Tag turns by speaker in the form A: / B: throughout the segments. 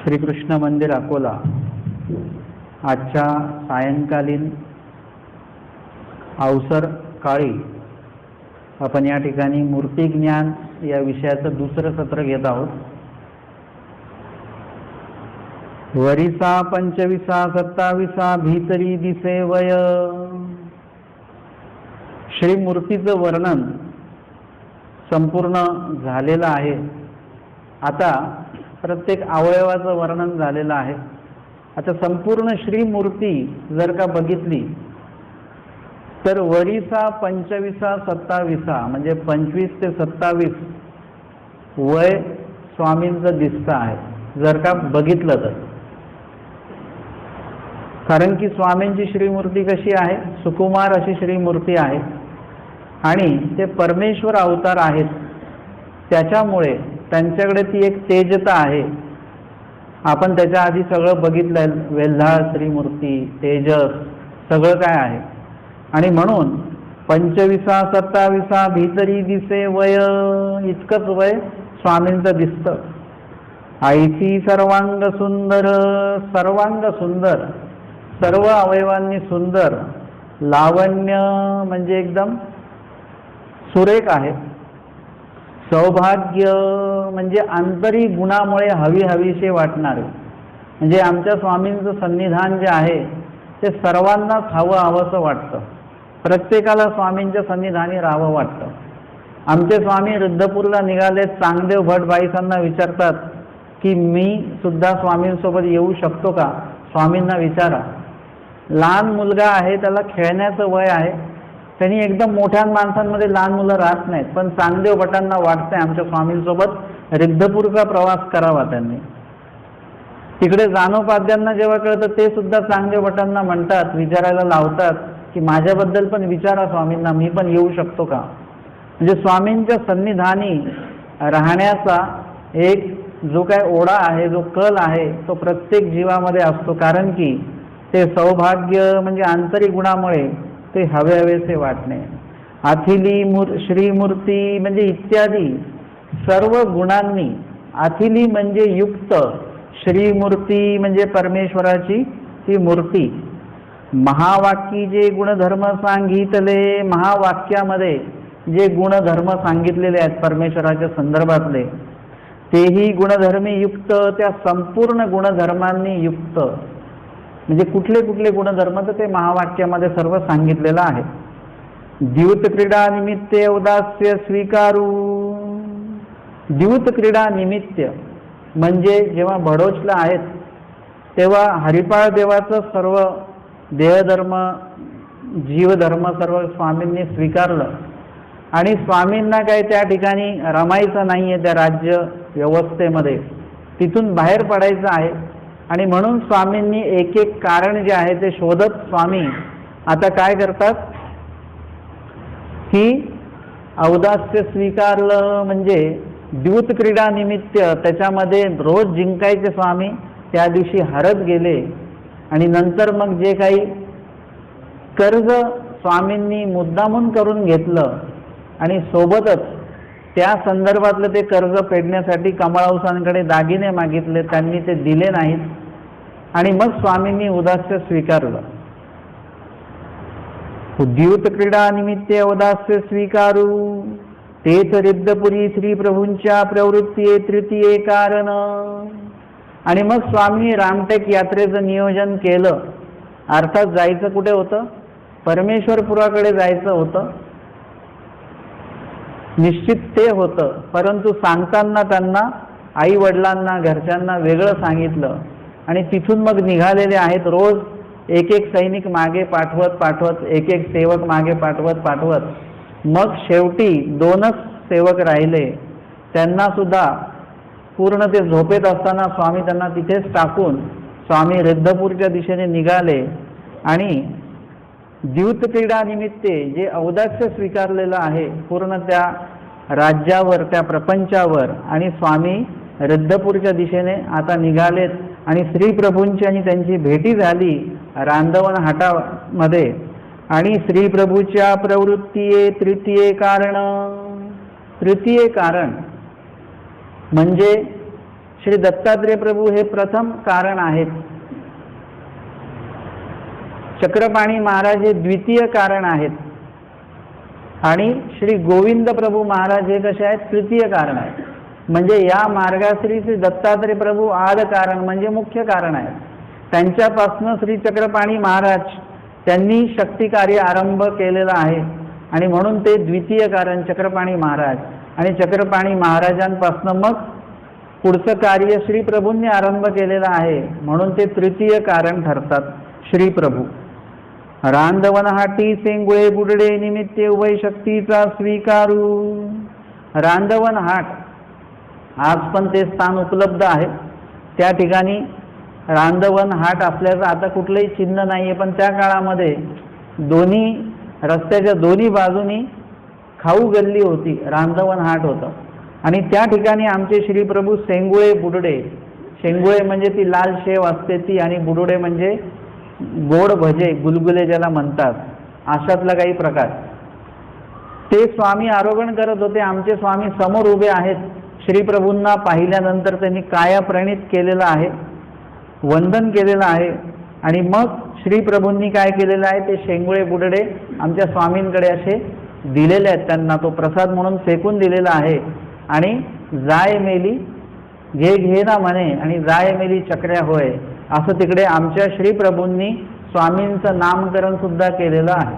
A: श्रीकृष्ण मंदिर अकोला आजच्या सायंकालीन अवसर काळी आपण या ठिकाणी मूर्ती ज्ञान या विषयाचं दुसरं सत्र घेत आहोत. वरिसा 25-27 भीतरी दिसे वय. श्रीमूर्तीचं वर्णन संपूर्ण झालेलं आहे. आता प्रत्येक अवयवाचं वर्णन झालेलं आहे. आता संपूर्ण श्रीमूर्ती जर का बघितली तर वरिसा 25-27 म्हणजे 25 ते 27 वय स्वामींचं दिसतं आहे जर का बघितलं तर. कारण की स्वामींची श्रीमूर्ती कशी आहे, सुकुमार अशी श्रीमूर्ती आहे आणि ते परमेश्वर अवतार आहेत. त्याच्यामुळे त्यांच्याकडे ती एक तेजता आहे. आपण त्याच्या आधी सगळं बघितलं, वेल्हाळ श्रीमूर्ती, तेजस सगळं काय आहे. आणि म्हणून 25-27 भीतरी दिसे वय, इतकंच वय स्वामींचं दिसतं. आईची सर्वांग सुंदर, सर्वांग सुंदर, सर्व अवयवांनी सुंदर. लावण्य म्हणजे एकदम सुरेख आहे. सौभाग्य म्हणजे आंतरिक गुणामुळे हवी हवीशी वाटणारे. म्हणजे आमच्या स्वामींचं सन्निधान जे आहे ते सर्वांनाच हवं हवंसं वाटतं. प्रत्येकाला स्वामींच्या सन्निधानी राहावं वाटतं. आमचे स्वामी रिद्धपूरला निघाले. चांगदेव भट बाईसांना विचारतात की मी सुद्धा स्वामींसोबत येऊ शकतो का. स्वामींना विचारा. लहान मुलगा आहे, त्याला खेळण्याचं वय आहे. त्यांनी एकदम मोठ्या माणसांमध्ये लहान मुलं राहत नाहीत. पण चांगदेव भटांना वाटतंय आमच्या स्वामींसोबत रिद्धपूरचा प्रवास करावा. त्यांनी तिकडे जानोपाद्यांना जेव्हा कळतं ते सुद्धा चांगदेव भटांना म्हणतात, विचारायला लावतात की माझ्याबद्दल पण विचारा स्वामींना, मी पण येऊ शकतो का. म्हणजे स्वामींच्या सन्निधानी राहण्याचा एक जो काय ओढा आहे, जो कल आहे तो प्रत्येक जीवामध्ये असतो. कारण की ते सौभाग्य म्हणजे आंतरिक गुणामुळे ते हवे हवेसे वाटणे. अथिली श्रीमूर्ती म्हणजे इत्यादी सर्व गुणांनी. अथिली म्हणजे युक्त, श्रीमूर्ती म्हणजे परमेश्वराची ती मूर्ती. महावाक्य जे गुणधर्म सांगितले, महावाक्यामध्ये जे गुणधर्म सांगितलेले आहेत परमेश्वराच्या संदर्भातले तेही गुणधर्मी युक्त, त्या संपूर्ण गुणधर्मांनी युक्त. म्हणजे कुठले कुठले गुणधर्म तर ते महावाक्यामध्ये सर्व सांगितलेलं आहे. द्यूत क्रीडा निमित्त औदास्य स्वीकारू. द्यूत क्रीडा निमित्त म्हणजे जेव्हा भडोचला आहेत तेव्हा हरिपाळ देवाचं सर्व देहधर्म जीवधर्म सर्व स्वामींनी स्वीकारलं. आणि स्वामींना काही त्या ठिकाणी रमायचं नाही आहे त्या राज्य व्यवस्थेमध्ये, तिथून बाहेर पडायचं आहे. आणि म्हणून स्वामींनी एक एक कारण जे आहे ते शोधत स्वामी आता काय करतात की औदास्य स्वीकारलं. म्हणजे द्यूत क्रीडा निमित्त त्याच्यामध्ये रोज जिंकायचे स्वामी, त्या दिवशी हरत गेले. आणि नंतर मग जे काही कर्ज स्वामींनी मुद्दामून करून घेतलं आणि सोबतच त्या संदर्भातलं ते कर्ज फेडण्यासाठी कमळावसांकडे दागिने मागितले, त्यांनी ते दिले नाहीत. आणि मग स्वामींनी उदास्य स्वीकारलं. द्यूत क्रीडा निमित्त औदास्य स्वीकारू. तेच रिद्धपुरी श्री प्रभूंच्या प्रवृत्ती तृतीय कारण. आणि मग स्वामी रामटेक यात्रेचं नियोजन केलं. अर्थात जायचं कुठे होतं, परमेश्वरपुराकडे जायचं होतं. निश्चित ते होतं, परंतु सांगताना त्यांना आई वडिलांना घरच्यांना वेगळं सांगितलं. आणि तिथून मग निघालेले आहेत. रोज एक एक सैनिक मागे पाठवत पाठवत, एक एक सेवक मागे पाठवत पाठवत मग शेवटी 2च सेवक राहिले. त्यांना सुद्धा पूर्ण ते झोपेत असताना स्वामी त्यांना तिथेच टाकून स्वामी रिद्धपूरच्या दिशेने निघाले. आणि द्यूत क्रीडा निमित्ते जे औदास्य स्वीकारलेलं आहे पूर्ण त्या राज्यावर, त्या प्रपंचावर, आणि स्वामी रिद्धपूरच्या दिशेने आता निघालेत. आणि श्रीप्रभूंची आणि त्यांची भेटी झाली रांदवन हाटामध्ये. आणि श्रीप्रभूच्या प्रवृत्ती तृतीय कारण. तृतीय कारण म्हणजे श्री दत्तात्रेय प्रभू हे प्रथम कारण आहेत, चक्रपाणी महाराज हे द्वितीय कारण आहेत आणि श्री गोविंद प्रभू महाराज हे कसे आहेत, तृतीय कारण आहेत. म्हणजे या मार्गाश्री श्री दत्तात्रेय प्रभू आद कारण म्हणजे मुख्य कारण आहेत. त्यांच्यापासून श्री चक्रपाणी महाराज त्यांनी शक्ती कार्य आरंभ केलेला आहे आणि म्हणून ते द्वितीय कारण चक्रपाणी महाराज. आणि चक्रपाणी महाराजांपासून मग पुढचं कार्य श्री प्रभूंनी आरंभ केलेलं आहे म्हणून ते तृतीय कारण ठरतात श्री प्रभू. रांदवन हाटी सेंगुळे बुडडे निमित्ते उभय शक्तीचा स्वीकारू. रांदवन हाट आज पण ते स्थान उपलब्ध आहे. त्या ठिकाणी रांदवन हाट असल्याचं आता कुठलंही चिन्ह नाही आहे, पण त्या काळामध्ये दोन्ही रस्त्याच्या दोन्ही बाजूनी खाऊ गल्ली होती, रांदवन हाट होतं आणि त्या ठिकाणी आमचे श्री प्रभू सेंगुळे बुडडे, शेंगुळे म्हणजे ती लाल शेव असते ती आणि बुडुडे म्हणजे गोड भजे गुलगुले ज्याला म्हणतात अशातला काही प्रकार, ते स्वामी आरोहण करत होते. आमचे स्वामी समोर उभे आहेत. श्री प्रभूंना पाहिल्यानंतर त्यांनी काया प्रणित केलेलं आहे, वंदन केलेलं आहे आणि मग श्री प्रभूंनी काय केलेलं आहे, ते शेंगुळे बुडडे आमच्या स्वामींकडे असे दिलेले आहेत. त्यांना तो प्रसाद म्हणून फेकून दिलेला आहे आणि जाय मेली घे घे ना म्हणे आणि जाय मेली चक्र्या होय असं तिकडे आमच्या श्री प्रभूंनी स्वामींचं नामकरण सुद्धा केलेलं आहे.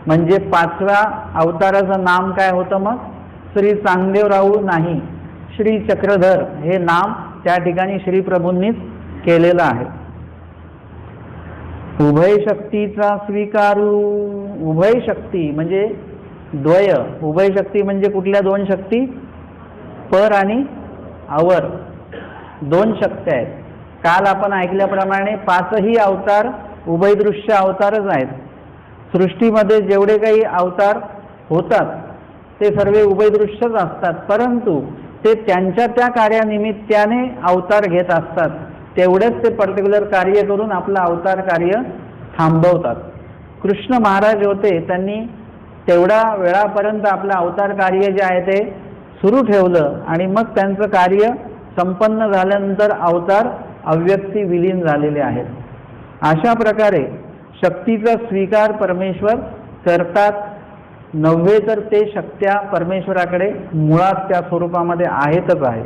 A: म्हणजे 5व्या अवताराचं नाम काय होतं मग, श्री चांगदेवराऊ नाही, श्री चक्रधर हे नाम त्या ठिकाणी श्री प्रभूंनीच केलेलं आहे. उभय शक्तीचा स्वीकारू. उभय शक्ती म्हणजे द्वय, उभय शक्ती म्हणजे कुठल्या दोन शक्ती, पर आणि अवर, दोन शक्त्या आहेत. काल आपण ऐकल्याप्रमाणे 5ही अवतार उभयदृश्य अवतारच आहेत. सृष्टीमध्ये जेवढे काही अवतार होतात ते सर्व उभयदृश्यच असतात, परंतु ते त्यांच्या त्या कार्यानिमित्ताने अवतार घेत असतात. तेवढेच ते पर्टिक्युलर कार्य करून आपलं अवतार कार्य थांबवतात. कृष्ण महाराज होते, त्यांनी तेवढ्या वेळापर्यंत आपलं अवतार कार्य जे आहे ते सुरू ठेवलं आणि मग त्यांचं कार्य संपन्न झाल्यानंतर अवतार अव्यक्ती विलीन झालेले आहेत. अशा प्रकारे शक्तीचा स्वीकार परमेश्वर करतात. नव्हे तर ते शक्त्या परमेश्वराकडे मुळात त्या स्वरूपामध्ये आहेतच आहे.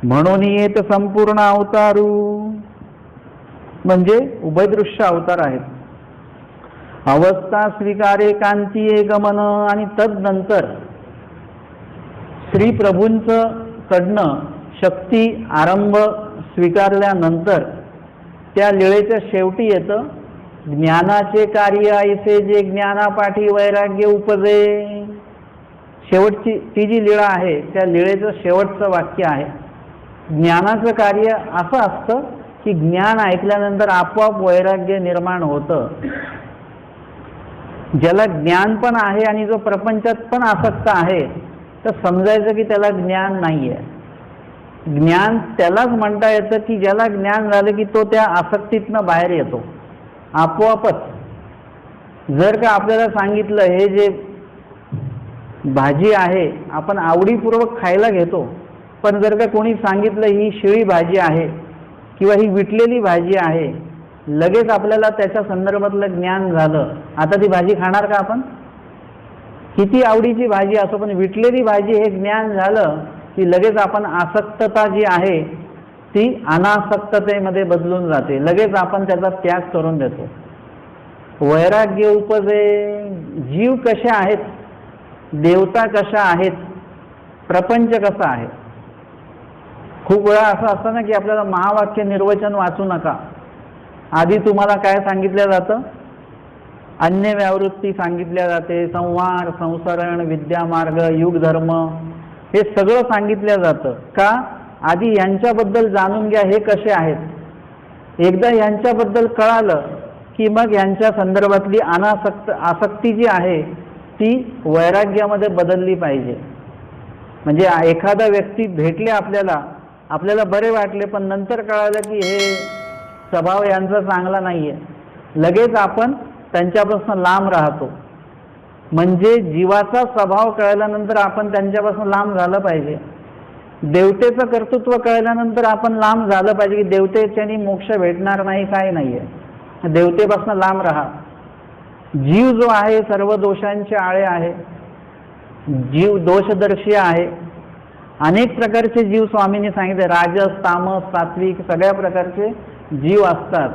A: म्हणून येत संपूर्ण अवतारू म्हणजे उभयदृश्य अवतार आहेत. अवस्था स्वीकारे कांतीये गमन आणि तदनंतर श्री प्रभूंचं कडनं शक्ती आरंभ स्वीकारल्यानंतर त्या लीळेच्या शेवटी येतं ज्ञानाचे कार्य ऐसे जे ज्ञानापाठी वैराग्य उपजे. शेवटची ती जी लीळा आहे त्या लीळेचं शेवटचं वाक्य आहे, ज्ञानाचं कार्य असं असतं की ज्ञान ऐकल्यानंतर आपोआप वैराग्य निर्माण होतं. ज्याला ज्ञान पण आहे आणि जो प्रपंचात पण आसक्त आहे तर समजायचं की त्याला ज्ञान नाही आहे. ज्ञान त्यालाच म्हणता येतं की ज्याला ज्ञान झालं की तो त्या आसक्तीतनं बाहेर येतो आपोआपच. जर का आपल्याला सांगितलं हे जे भाजी आहे आपण आवडीपूर्वक खायला घेतो, पण जर का कोणी सांगितलं ही शिळी भाजी आहे किंवा ही विटलेली भाजी आहे, लगेच आपल्याला त्याच्या संदर्भातलं ज्ञान झालं. आता ती भाजी खाणार का आपण? किती आवडीची भाजी असो, पण विटलेली भाजी हे ज्ञान झालं की लगेच आपण आसक्तता जी आहे ती अनासक्ततेमध्ये बदलून जाते. लगेच आपण त्याचा त्याग करून देतो. वैराग्य उपजे. जीव कसे आहेत, देवता कशा आहेत, प्रपंच कसा आहे. खूप वेळा असं असतं ना की आपल्याला महावाक्य निर्वचन वाचू नका, आधी तुम्हाला काय सांगितलं जातं, अन्य व्यावृत्ती सांगितल्या जाते, संहार संसरण विद्यामार्ग युगधर्म हे सगळं सांगितलं जातं. का? आधी यांच्याबद्दल जाणून घ्या हे कसे आहेत. एकदा यांच्याबद्दल कळालं की मग यांच्या संदर्भातली आसक्ती जी आहे ती वैराग्यामध्ये बदलली पाहिजे. म्हणजे एखादा व्यक्ती भेटले आपल्याला बरे वाटले, पण नंतर कळालं की हे स्वभाव यांचा चांगला नाही आहे, लगेच आपण त्यांच्यापासून लांब राहतो. म्हणजे जीवाचा स्वभाव कळल्यानंतर आपण त्यांच्यापासून लांब झालं पाहिजे. देवतेचं कर्तृत्व कळल्यानंतर आपण लांब झालं पाहिजे की देवतेच्यानी मोक्ष भेटणार नाही, काय नाहीये, देवतेपासून लांब राहा. जीव जो आहे सर्व दोषांचे आळे आहे, जीव दोषदर्शी आहे. अनेक प्रकारचे जीव स्वामींनी सांगितले, राजस तामस सात्विक सगळ्या प्रकारचे जीव असतात.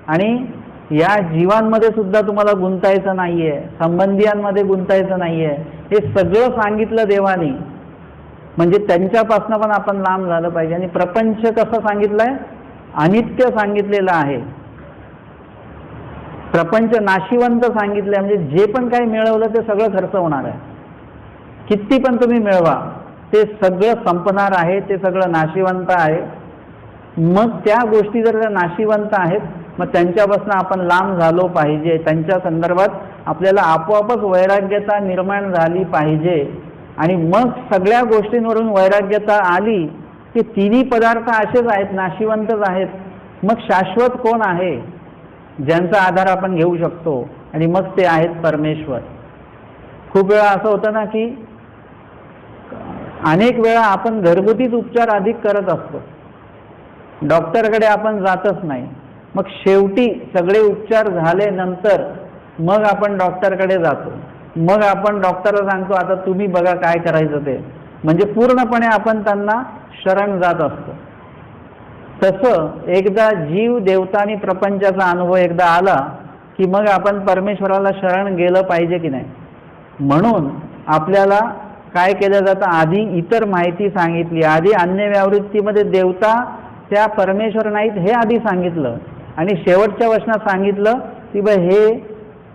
A: आणि या जीवांमध्ये सुद्धा तुम्हाला गुंतायचं नाहीये, संबंधियांमध्ये गुंतायचं नाहीये, हे सगळं सांगितलं देवानी. म्हणजे त्यांच्यापासून पण आपण लांब झालं पाहिजे. आणि प्रपंच कसं सांगितलंय, अनित्य सांगितलेलं आहे, प्रपंच नाशिवंत सांगितलंय. म्हणजे जे पण काही मिळवलं ते सगळं खर्च होणार आहे, किती पण तुम्ही मिळवा ते सगळं संपणार आहे, ते सगळं नाशिवंत आहे. मग त्या गोष्टी जर नाशिवंत आहेत, मग त्यांच्यापासून आपण लांब झालो पाहिजे. त्यांच्या संदर्भात आपल्याला आपोआपच वैराग्यता निर्माण झाली पाहिजे. आणि मग सगळ्या गोष्टींवरून वैराग्यता आली की तिन्ही पदार्थ असेच आहेत, नाशिवंतच आहेत. मग शाश्वत कोण आहे ज्यांचा आधार आपण घेऊ शकतो, आणि मग ते आहेत परमेश्वर. खूप वेळा असं होतं ना की अनेक वेळा आपण घरगुतीच उपचार अधिक करत असतो, डॉक्टरकडे आपण जातच नाही. मग शेवटी सगळे उपचार झाले नंतर मग आपण डॉक्टरकडे जातो. मग आपण डॉक्टरला सांगतो आता तुम्ही बघा काय करायचं ते. म्हणजे पूर्णपणे आपण त्यांना शरण जात असतो. तसं एकदा जीव देवता आणि प्रपंचाचा अनुभव एकदा आला की मग आपण परमेश्वराला शरण गेलं पाहिजे की नाही. म्हणून आपल्याला काय केलं जातं, आधी इतर माहिती सांगितली, आधी अन्य व्यावृत्तीमध्ये देवता त्या परमेश्वर नाहीत हे आधी सांगितलं, आणि शेवटच्या वचनात सांगितलं की हे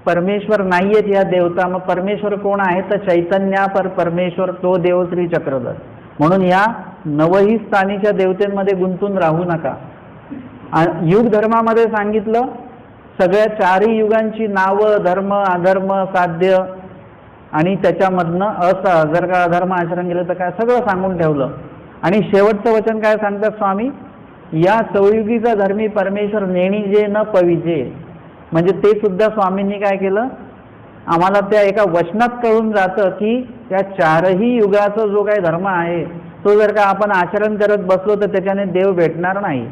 A: परमेश्वर नाहीयेत या देवता. मग परमेश्वर कोण आहे, तर चैतन्या पर परमेश्वर, तो देव श्री चक्रधर. म्हणून या नवही स्थानीच्या देवतेमध्ये गुंतून राहू नका. युग धर्मामध्ये सांगितलं सगळ्या चारही युगांची नावं, धर्म अधर्म साध्य, आणि त्याच्यामधनं जर का अधर्म आचरण केलं तर काय, सगळं सांगून ठेवलं. आणि शेवटचं वचन काय सांगतात स्वामी, या चौयुगीचा धर्मी परमेश्वर नेणीजे न पविजे. म्हणजे ते सुद्धा स्वामींनी काय केलं, आम्हाला त्या एका वचनात कळून जातं की या चारही युगाचा जो काही धर्म आहे तो जर का आपण आचरण करत बसलो तर त्याच्याने देव भेटणार नाही.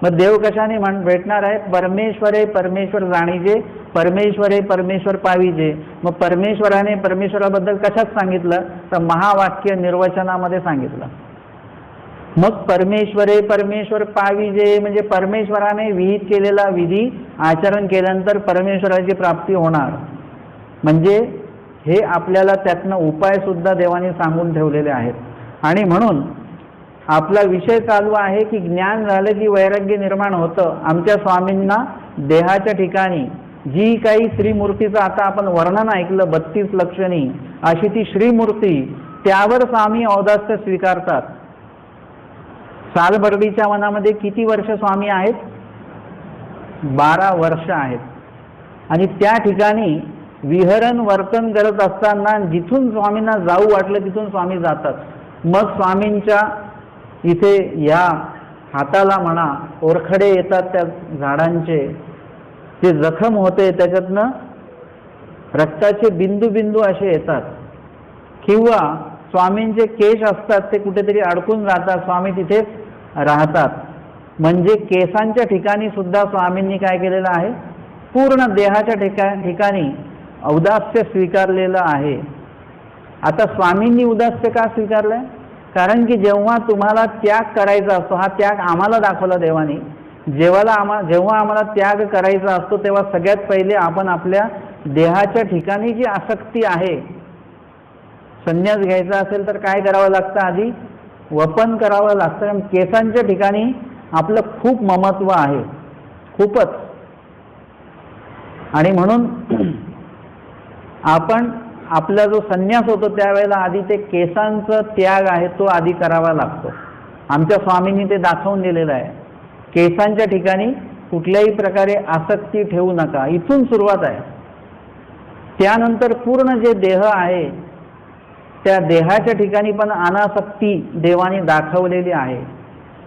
A: मग देव कशाने भेटणार आहे, परमेश्वरे परमेश्वर जाणीजे, परमेश्वरे परमेश्वर पाविजे. मग परमेश्वराने परमेश्वराबद्दल कशात सांगितलं, तर महावाक्य निर्वचनामध्ये सांगितलं. मग परमेश्वरे परमेश्वर पाविजे म्हणजे परमेश्वराने विहित केलेला विधी आचरण केल्यानंतर परमेश्वराची प्राप्ती होणार. म्हणजे हे आपल्याला त्यातनं उपाय सुद्धा देवाने सांगून ठेवलेले आहेत. आणि म्हणून आपला विषय चालू आहे की ज्ञान झालं की वैराग्य निर्माण होतं. आमच्या स्वामींना देहाच्या ठिकाणी जी काही श्रीमूर्तीचं आता आपण वर्णन ऐकलं 32 लक्षणी अशी ती श्रीमूर्ती, त्यावर स्वामी औदास्य स्वीकारतात. सालबर्डीच्या वनामध्ये किती वर्ष स्वामी आहेत, 12 वर्ष आहेत. आणि त्या ठिकाणी विहरण वर्तन करत असताना जिथून स्वामींना जाऊ वाटलं तिथून स्वामी जातात. मग स्वामींच्या इथे या हाताला म्हणा ओरखडे येतात त्या झाडांचे, ते जखम होते त्याच्यातनं रक्ताचे बिंदू बिंदू असे येतात. किंवा स्वामींचे केश असतात ते कुठेतरी अडकून जातात, स्वामी तिथेच राहतात. म्हणजे केसांच्या ठिकाणी सुद्धा स्वामींनी काय केलेलं आहे, पूर्ण देहाच्या ठिकाणी औदास्य स्वीकारलेलं आहे. आता स्वामींनी उदास्य का स्वीकारलंय, कारण की जेव्हा तुम्हाला त्याग करायचा असतो, हा त्याग आम्हाला दाखवला देवाने, जेव्हा आम्हाला त्याग करायचा असतो तेव्हा सगळ्यात पहिले आपण आपल्या देहाच्या ठिकाणी जी आसक्ती आहे, संन्यास घ्यायचा असेल तर काय करावं लागतं, आधी वपन करावं लागतं. कारण केसांच्या ठिकाणी आपलं खूप ममत्व आहे, खूपच. आणि म्हणून आपण आपला जो संन्यास होतो त्यावेळेला आधी ते केसांचा त्याग आहे तो आधी करावा लागतो. आमच्या स्वामींनी ते दाखवून दिलेलं आहे. केसांच्या ठिकाणी कुठल्याही प्रकारे आसक्ती ठेवू नका, इथून सुरुवात आहे. त्यानंतर पूर्ण जे देह आहे त्या देहाच्या ठिकाणी पण अनासक्ती देवाने दाखवलेली आहे.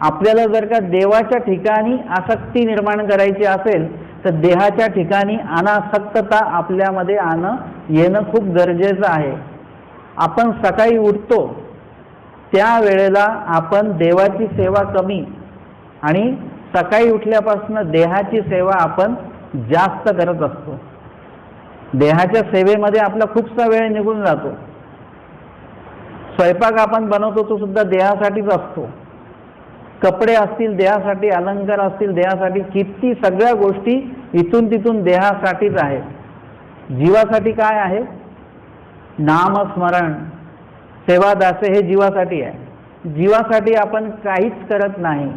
A: आपल्याला जर का देवाच्या ठिकाणी आसक्ती निर्माण करायची असेल तर देहाच्या ठिकाणी अनासक्तता आपल्यामध्ये येणं खूप गरजेचं आहे. आपण सकाळी उठतो त्यावेळेला आपण देवाची सेवा कमी आणि सकाळी उठल्यापासून देहाची सेवा आपण जास्त करत असतो. देहाच्या सेवेमध्ये आपला खूपसा वेळ निघून जातो. स्वयंपाक आपण बनवतो तो सुद्धा देहासाठीच असतो. कपडे असतील देहासाठी, अलंकार असतील देहासाठी, किती सगळ्या गोष्टी इथून तिथून देहासाठीच आहेत. जीवासाठी काय आहे? नामस्मरण, सेवा दासे हे जीवासाठी आहे. जीवासाठी आपण काहीच करत नाही,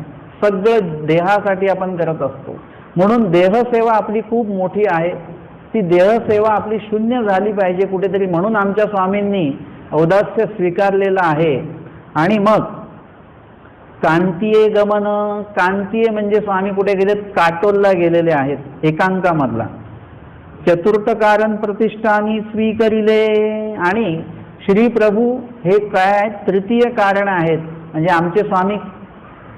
A: सगळं देहासाठी आपण करत असतो. म्हणून देहसेवा आपली खूप मोठी आहे. ती देहसेवा आपली शून्य झाली पाहिजे कुठेतरी, म्हणून आमच्या स्वामींनी औदास्य स्वीकारलेलं आहे. आणि मग कांतीये गमन, कांतीये म्हणजे स्वामी कुठे गेलेत? काटोलला गेलेले आहेत, एकांकामधला. चतुर्थ कारण प्रतिष्ठानी स्वीकरिले, आणि श्री प्रभू हे काय? तृतीय कारण आहेत. म्हणजे आमचे स्वामी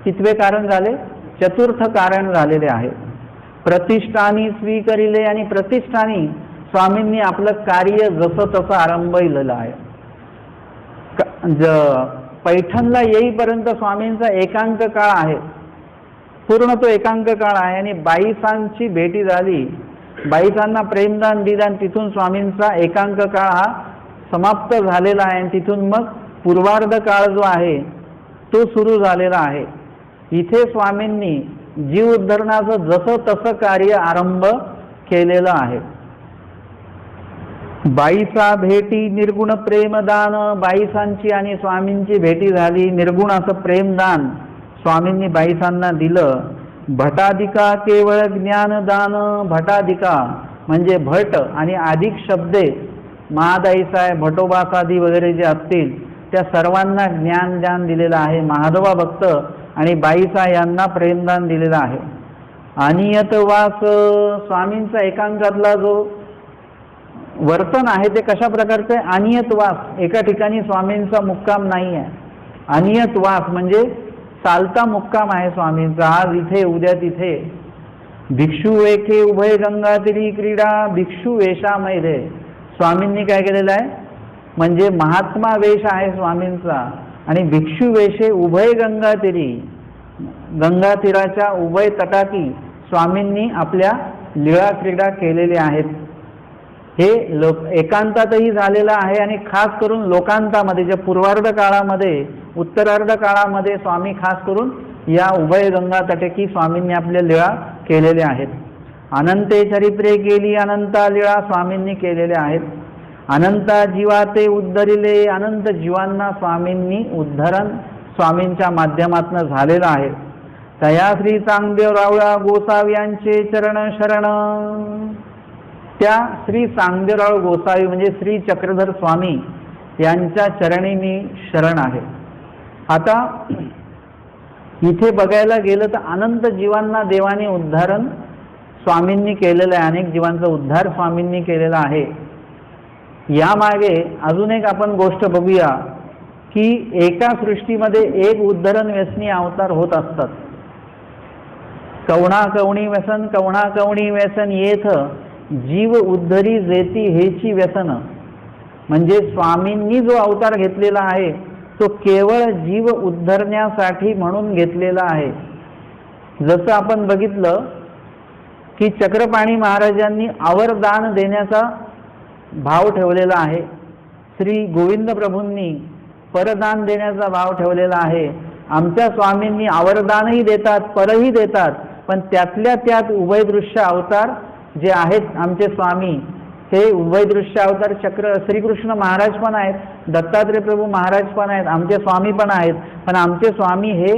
A: कितवे कारण झाले? चतुर्थ कारण झालेले आहेत. प्रतिष्ठानी स्वीकरिले, आणि प्रतिष्ठानी स्वामींनी आपलं कार्य जसं तसं आरंभलेलं आहे. पैठणला येईपर्यंत स्वामींचा एकांक काळ आहे, पूर्ण तो एकांक काळ आहे. आणि बाईसांची भेटी झाली, बाईसांना प्रेमदान दिलं, आणि तिथून स्वामींचा एकांक काळ हा समाप्त झालेला आहे. आणि तिथून मग पूर्वार्ध काळ जो आहे तो सुरू झालेला आहे. इथे स्वामींनी जीव उद्धरणाचं जसं तसं कार्य आरंभ केलेलं आहे. बाईसा भेटी निर्गुण प्रेमदान, बाईसांची आणि स्वामींची भेटी झाली, निर्गुण असं प्रेमदान स्वामींनी बाईसांना दिलं. भटाधिका केवळ ज्ञानदान, भटाधिका म्हणजे भट आणि अधिक शब्दे, महादाईसाय, भटोबासादी वगैरे जे असतील त्या सर्वांना ज्ञानदान दिलेलं आहे. महादवा भक्त आणि बाईसा यांना प्रेमदान दिलेलं आहे. अनियतवास, स्वामींचा एकांकातला जो वर्तन आहे ते कशा प्रकारचं आहे? अनियतवास, एका ठिकाणी स्वामींचा मुक्काम नाही आहे. अनियतवास म्हणजे चालता मुक्काम आहे स्वामींचा, आज इथे उद्या तिथे. भिक्षू वेखे उभय गंगातीरी क्रीडा, भिक्षू वेशामध्ये स्वामींनी काय केलेलं आहे? म्हणजे महात्मा वेश आहे स्वामींचा, आणि भिक्षू वेशे उभय गंगातीरी, गंगातीराच्या उभय तटाकी स्वामींनी आपल्या लीळा क्रीडा केलेल्या आहेत. हे एकांतातही झालेलं आहे, आणि खास करून लोकांतामध्ये, जे पूर्वार्ध काळामध्ये, उत्तरार्ध काळामध्ये स्वामी खास करून या उभय गंगा तटकी स्वामींनी आपल्या लीळा केलेल्या आहेत. अनंते चरित्रे केली, अनंता लीळा स्वामींनी केलेल्या आहेत. अनंता जीवा ते उद्धरिले, अनंत जीवांना स्वामींनी उद्धरण स्वामींच्या माध्यमातून झालेलं आहे. तया श्री चांगदेवराव गोसावी यांचे चरण शरण, त्या श्री चांगदेवराव गोसावी म्हणजे श्री चक्रधर स्वामी यांच्या चरणी मी शरण आहे. आता इथे बघायला गेलं तर अनंत जीवांना देवाने उद्धारण स्वामींनी केलेलं आहे, अनेक जीवांचा उद्धार स्वामींनी केलेला आहे. यामागे अजून एक आपण गोष्ट बघूया की एका सृष्टीमध्ये एक उद्धरण व्यसनी अवतार होत असतात. कवणा कवणी व्यसन, कवणा कवणी व्यसन येथ जीव उद्धरी जेती हेची व्यसन. म्हणजे स्वामींनी जो अवतार घेतलेला आहे तो केवळ जीव उद्धरण्यासाठी म्हणून घेतलेला आहे. जसं आपण बघितलं की चक्रपाणी महाराजांनी आवर्दान देण्याचा भाव ठेवलेला आहे, श्री गोविंद प्रभूंनी परदान देण्याचा भाव ठेवलेला आहे. आमच्या स्वामींनी आवर्दानही देतात, परही देतात, पण त्यातल्या त्यात उभयदृश्य अवतार जे आहेत आमचे स्वामी ते उभयदृश्य अवतार चक्र श्रीकृष्ण महाराज पण आहेत, दत्तात्रय प्रभू महाराज पण आहेत, आमचे स्वामी पण आहेत. पण आमचे स्वामी हे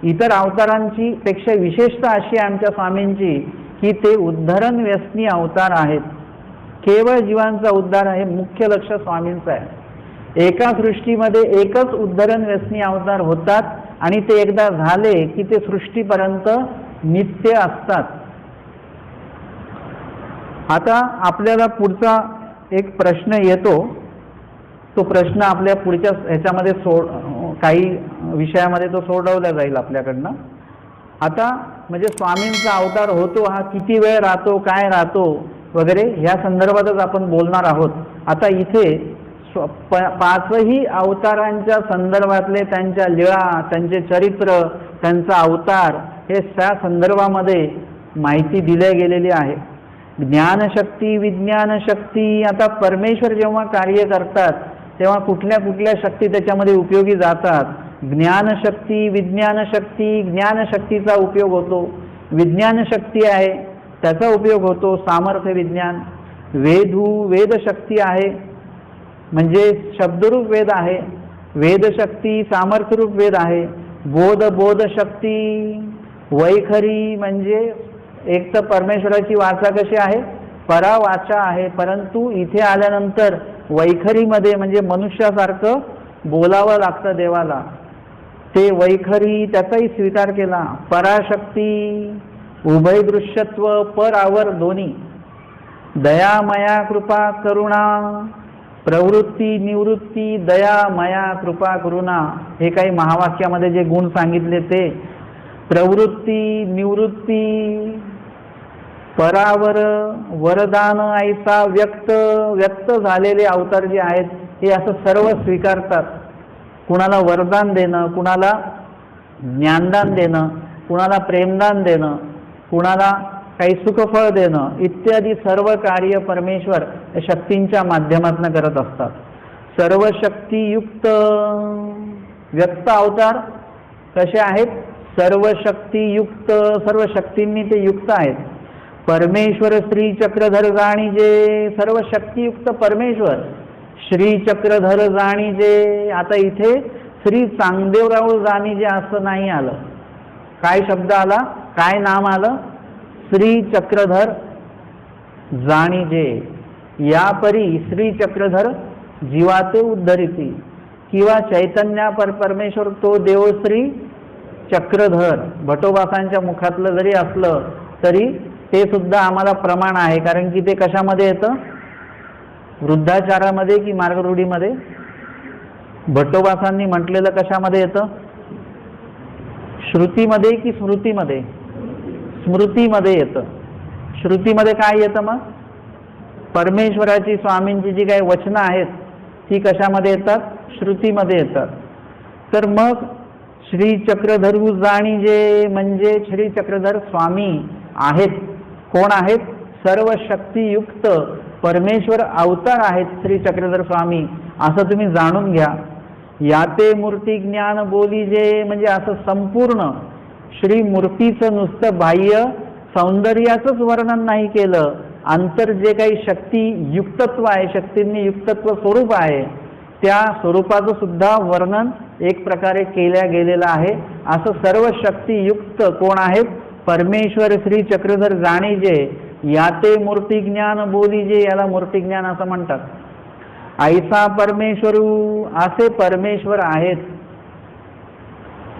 A: इतर अवतारांची पेक्षा विशेषता अशी आहे आमच्या स्वामींची की ते उद्धरण व्यसनी अवतार आहेत. केवळ जीवांचा उद्धार आहे, मुख्य लक्ष स्वामींचं आहे. एका सृष्टीमध्ये एकच उद्धरण व्यसनी अवतार होतात आणि ते एकदा झाले की ते सृष्टीपर्यंत नित्य असतात. आता आपल्याला पुढचा एक प्रश्न येतो, तो प्रश्न आपल्या पुढच्या ह्याच्यामध्ये काही विषयामध्ये तो सोडवला जाईल आपल्याकडनं. आता म्हणजे स्वामींचा अवतार होतो हा किती वेळ राहतो, काय राहतो वगैरे ह्या संदर्भातच आपण बोलणार आहोत. आता इथे पाचही अवतारांच्या संदर्भातले त्यांच्या लीळा, त्यांचे चरित्र, त्यांचा अवतार हे त्या संदर्भामध्ये माहिती दिल्या गेलेली आहे. ज्ञानशक्ती, विज्ञानशक्ती. आता परमेश्वर जेव्हा कार्य करतात तेव्हा कुठल्या कुठल्या शक्ती त्याच्यामध्ये उपयोगी जातात. ज्ञानशक्ती, विज्ञानशक्ती. ज्ञानशक्तीचा उपयोग होतो. विज्ञानशक्ती आहे त्याचा उपयोग होतो सामर्थ्य विज्ञान. वेदशक्ती आहे म्हणजे शब्दरूप वेद आहे. वेदशक्ती सामर्थ्यरूप वेद आहे. बोधशक्ती. वैखरी म्हणजे एक तर परमेश्वराची वाचा कशी आहे, परावाचा आहे, परंतु इथे आल्यानंतर वैखरीमध्ये म्हणजे मनुष्यासारखं बोलावं लागतं देवाला. ते वैखरी त्याचाही स्वीकार केला. पराशक्ती, उभय दृश्यत्व, परावर दोन्ही. दया, मया, कृपा, करुणा. प्रवृत्ती, निवृत्ती, दया, मया, कृपा, करुणा. हे काही महावाक्यामध्ये जे गुण सांगितले ते. प्रवृत्ती, निवृत्ती, परावर, वरदान, ऐसा, व्यक्त झालेले अवतार जे आहेत हे असं सर्व स्वीकारतात. कुणाला वरदान देणं, कुणाला ज्ञानदान देणं, कुणाला प्रेमदान देणं, कुणाला काही सुखफळ देणं इत्यादी सर्व कार्य परमेश्वर शक्तींच्या माध्यमातून करत असतात. सर्व शक्तियुक्त व्यक्त अवतार कसे आहेत, सर्व शक्तियुक्त, सर्व शक्तींनी ते युक्त आहेत. परमेश्वर श्री चक्रधर जाणीजे, सर्व शक्तियुक्त परमेश्वर श्री चक्रधर जाणीजे. आता इथे श्री चांगदेवराव जाणीजे असं नाही आलं. काय शब्द आला, काय नाम आलं, श्री चक्रधर जाणीजे. या परी श्री चक्रधर जीवाते उद्धरिती, किंवा चैतन्या परमेश्वर तो देव श्री चक्रधर भटोबासांच्या मुखातलं जरी असलं तरी ते सुद्धा आम्हाला प्रमाण आहे. कारण की ते कशामध्ये येतं, वृद्धाचारामध्ये की मार्गरूढीमध्ये. भट्टोबासांनी म्हटलेलं कशामध्ये येतं, श्रुतीमध्ये की स्मृतीमध्ये, स्मृतीमध्ये येतं. श्रुतीमध्ये काय येतं मग, परमेश्वराची स्वामींची जी काही वचनं आहेत ती कशामध्ये येतात, श्रुतीमध्ये येतात. तर मग श्री चक्रधरू जाणीजे म्हणजे श्री चक्रधर स्वामी आहेत. कोण आहेत, सर्व शक्तियुक्त परमेश्वर अवतार आहेत श्री चक्रधर स्वामी, असं तुम्ही जाणून घ्या. याते मूर्ती ज्ञान बोलीजे म्हणजे असं संपूर्ण श्री मूर्तीचं नुसतं बाह्य सौंदर्याचंच वर्णन नाही केलं, अंतर जे काही शक्ती युक्तत्व आहे, शक्तींनी युक्तत्व स्वरूप आहे त्या स्वरूपाचं सुद्धा वर्णन एक प्रकारे केल्या गेलेलं आहे. असं सर्व शक्तियुक्त कोण आहेत, परमेश्वर श्री चक्रधर जाणीजे. याते मूर्ती ज्ञान बोलीजे, याला मूर्ती ज्ञान असं म्हणतात. ऐसा परमेश्वरू, असे परमेश्वर आहेत.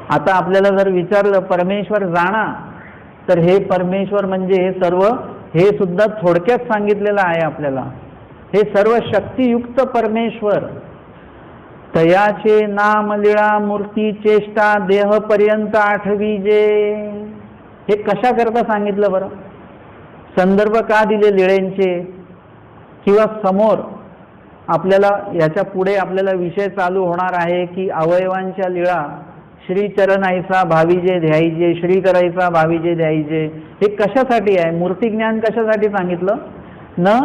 A: आता आपल्याला जर विचारलं परमेश्वर जाणा, तर हे परमेश्वर म्हणजे हे सर्व, हे सुद्धा थोडक्यात सांगितलेलं आहे आपल्याला. हे सर्व शक्तियुक्त परमेश्वर. तयाचे नाम लीळा मूर्ती चेष्टा देह पर्यंत आठवीजे. हे कशा करता सांगितलं बरं, संदर्भ का दिले लीळेंचे, किंवा समोर आपल्याला याच्या पुढे आपल्याला विषय चालू होणार आहे की अवयवांच्या लीळा. श्री चरण ऐसा भावीजे ध्यायजे, श्री करायचा भावीजे ध्यायजे. हे कशासाठी आहे, मूर्ती ज्ञान कशासाठी सांगितलं न,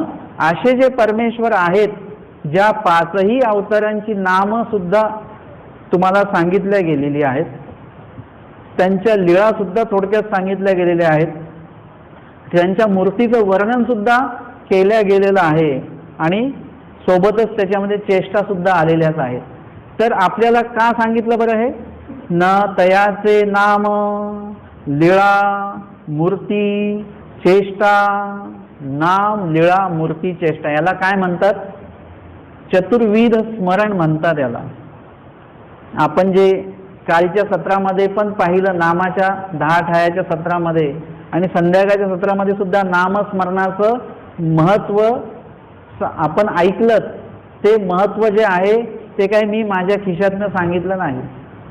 A: असे जे परमेश्वर आहेत ज्या पाचही अवतारांची नाम सुद्धा तुम्हाला सांगितल्या गेलेली आहेत, त्यांच्या लीळा सुद्धा थोडक्यात सांगितल्या गेलेल्या आहेत, त्यांच्या मूर्तीचं वर्णन सुद्धा केल्या गेलेलं आहे आणि सोबतच त्याच्यामध्ये चेष्टा सुद्धा आलेल्याच आहेत. तर आपल्याला का सांगितलं बरं हे, न तयाचे नाम लीळा मूर्ती चेष्टा. नाम लीळा मूर्ती चेष्टा याला काय म्हणतात, चतुर्विध स्मरण म्हणतात याला. आपण जे कालच्या सत्रामध्ये पण पाहिलं, नामाच्या 10 ठायाच्या सत्रामध्ये आणि संध्याकाळच्या सत्रामध्ये सुद्धा नामस्मरणाचं महत्त्व आपण ऐकलं. ते महत्त्व जे आहे ते काही मी माझ्या खिशातनं सांगितलं नाही,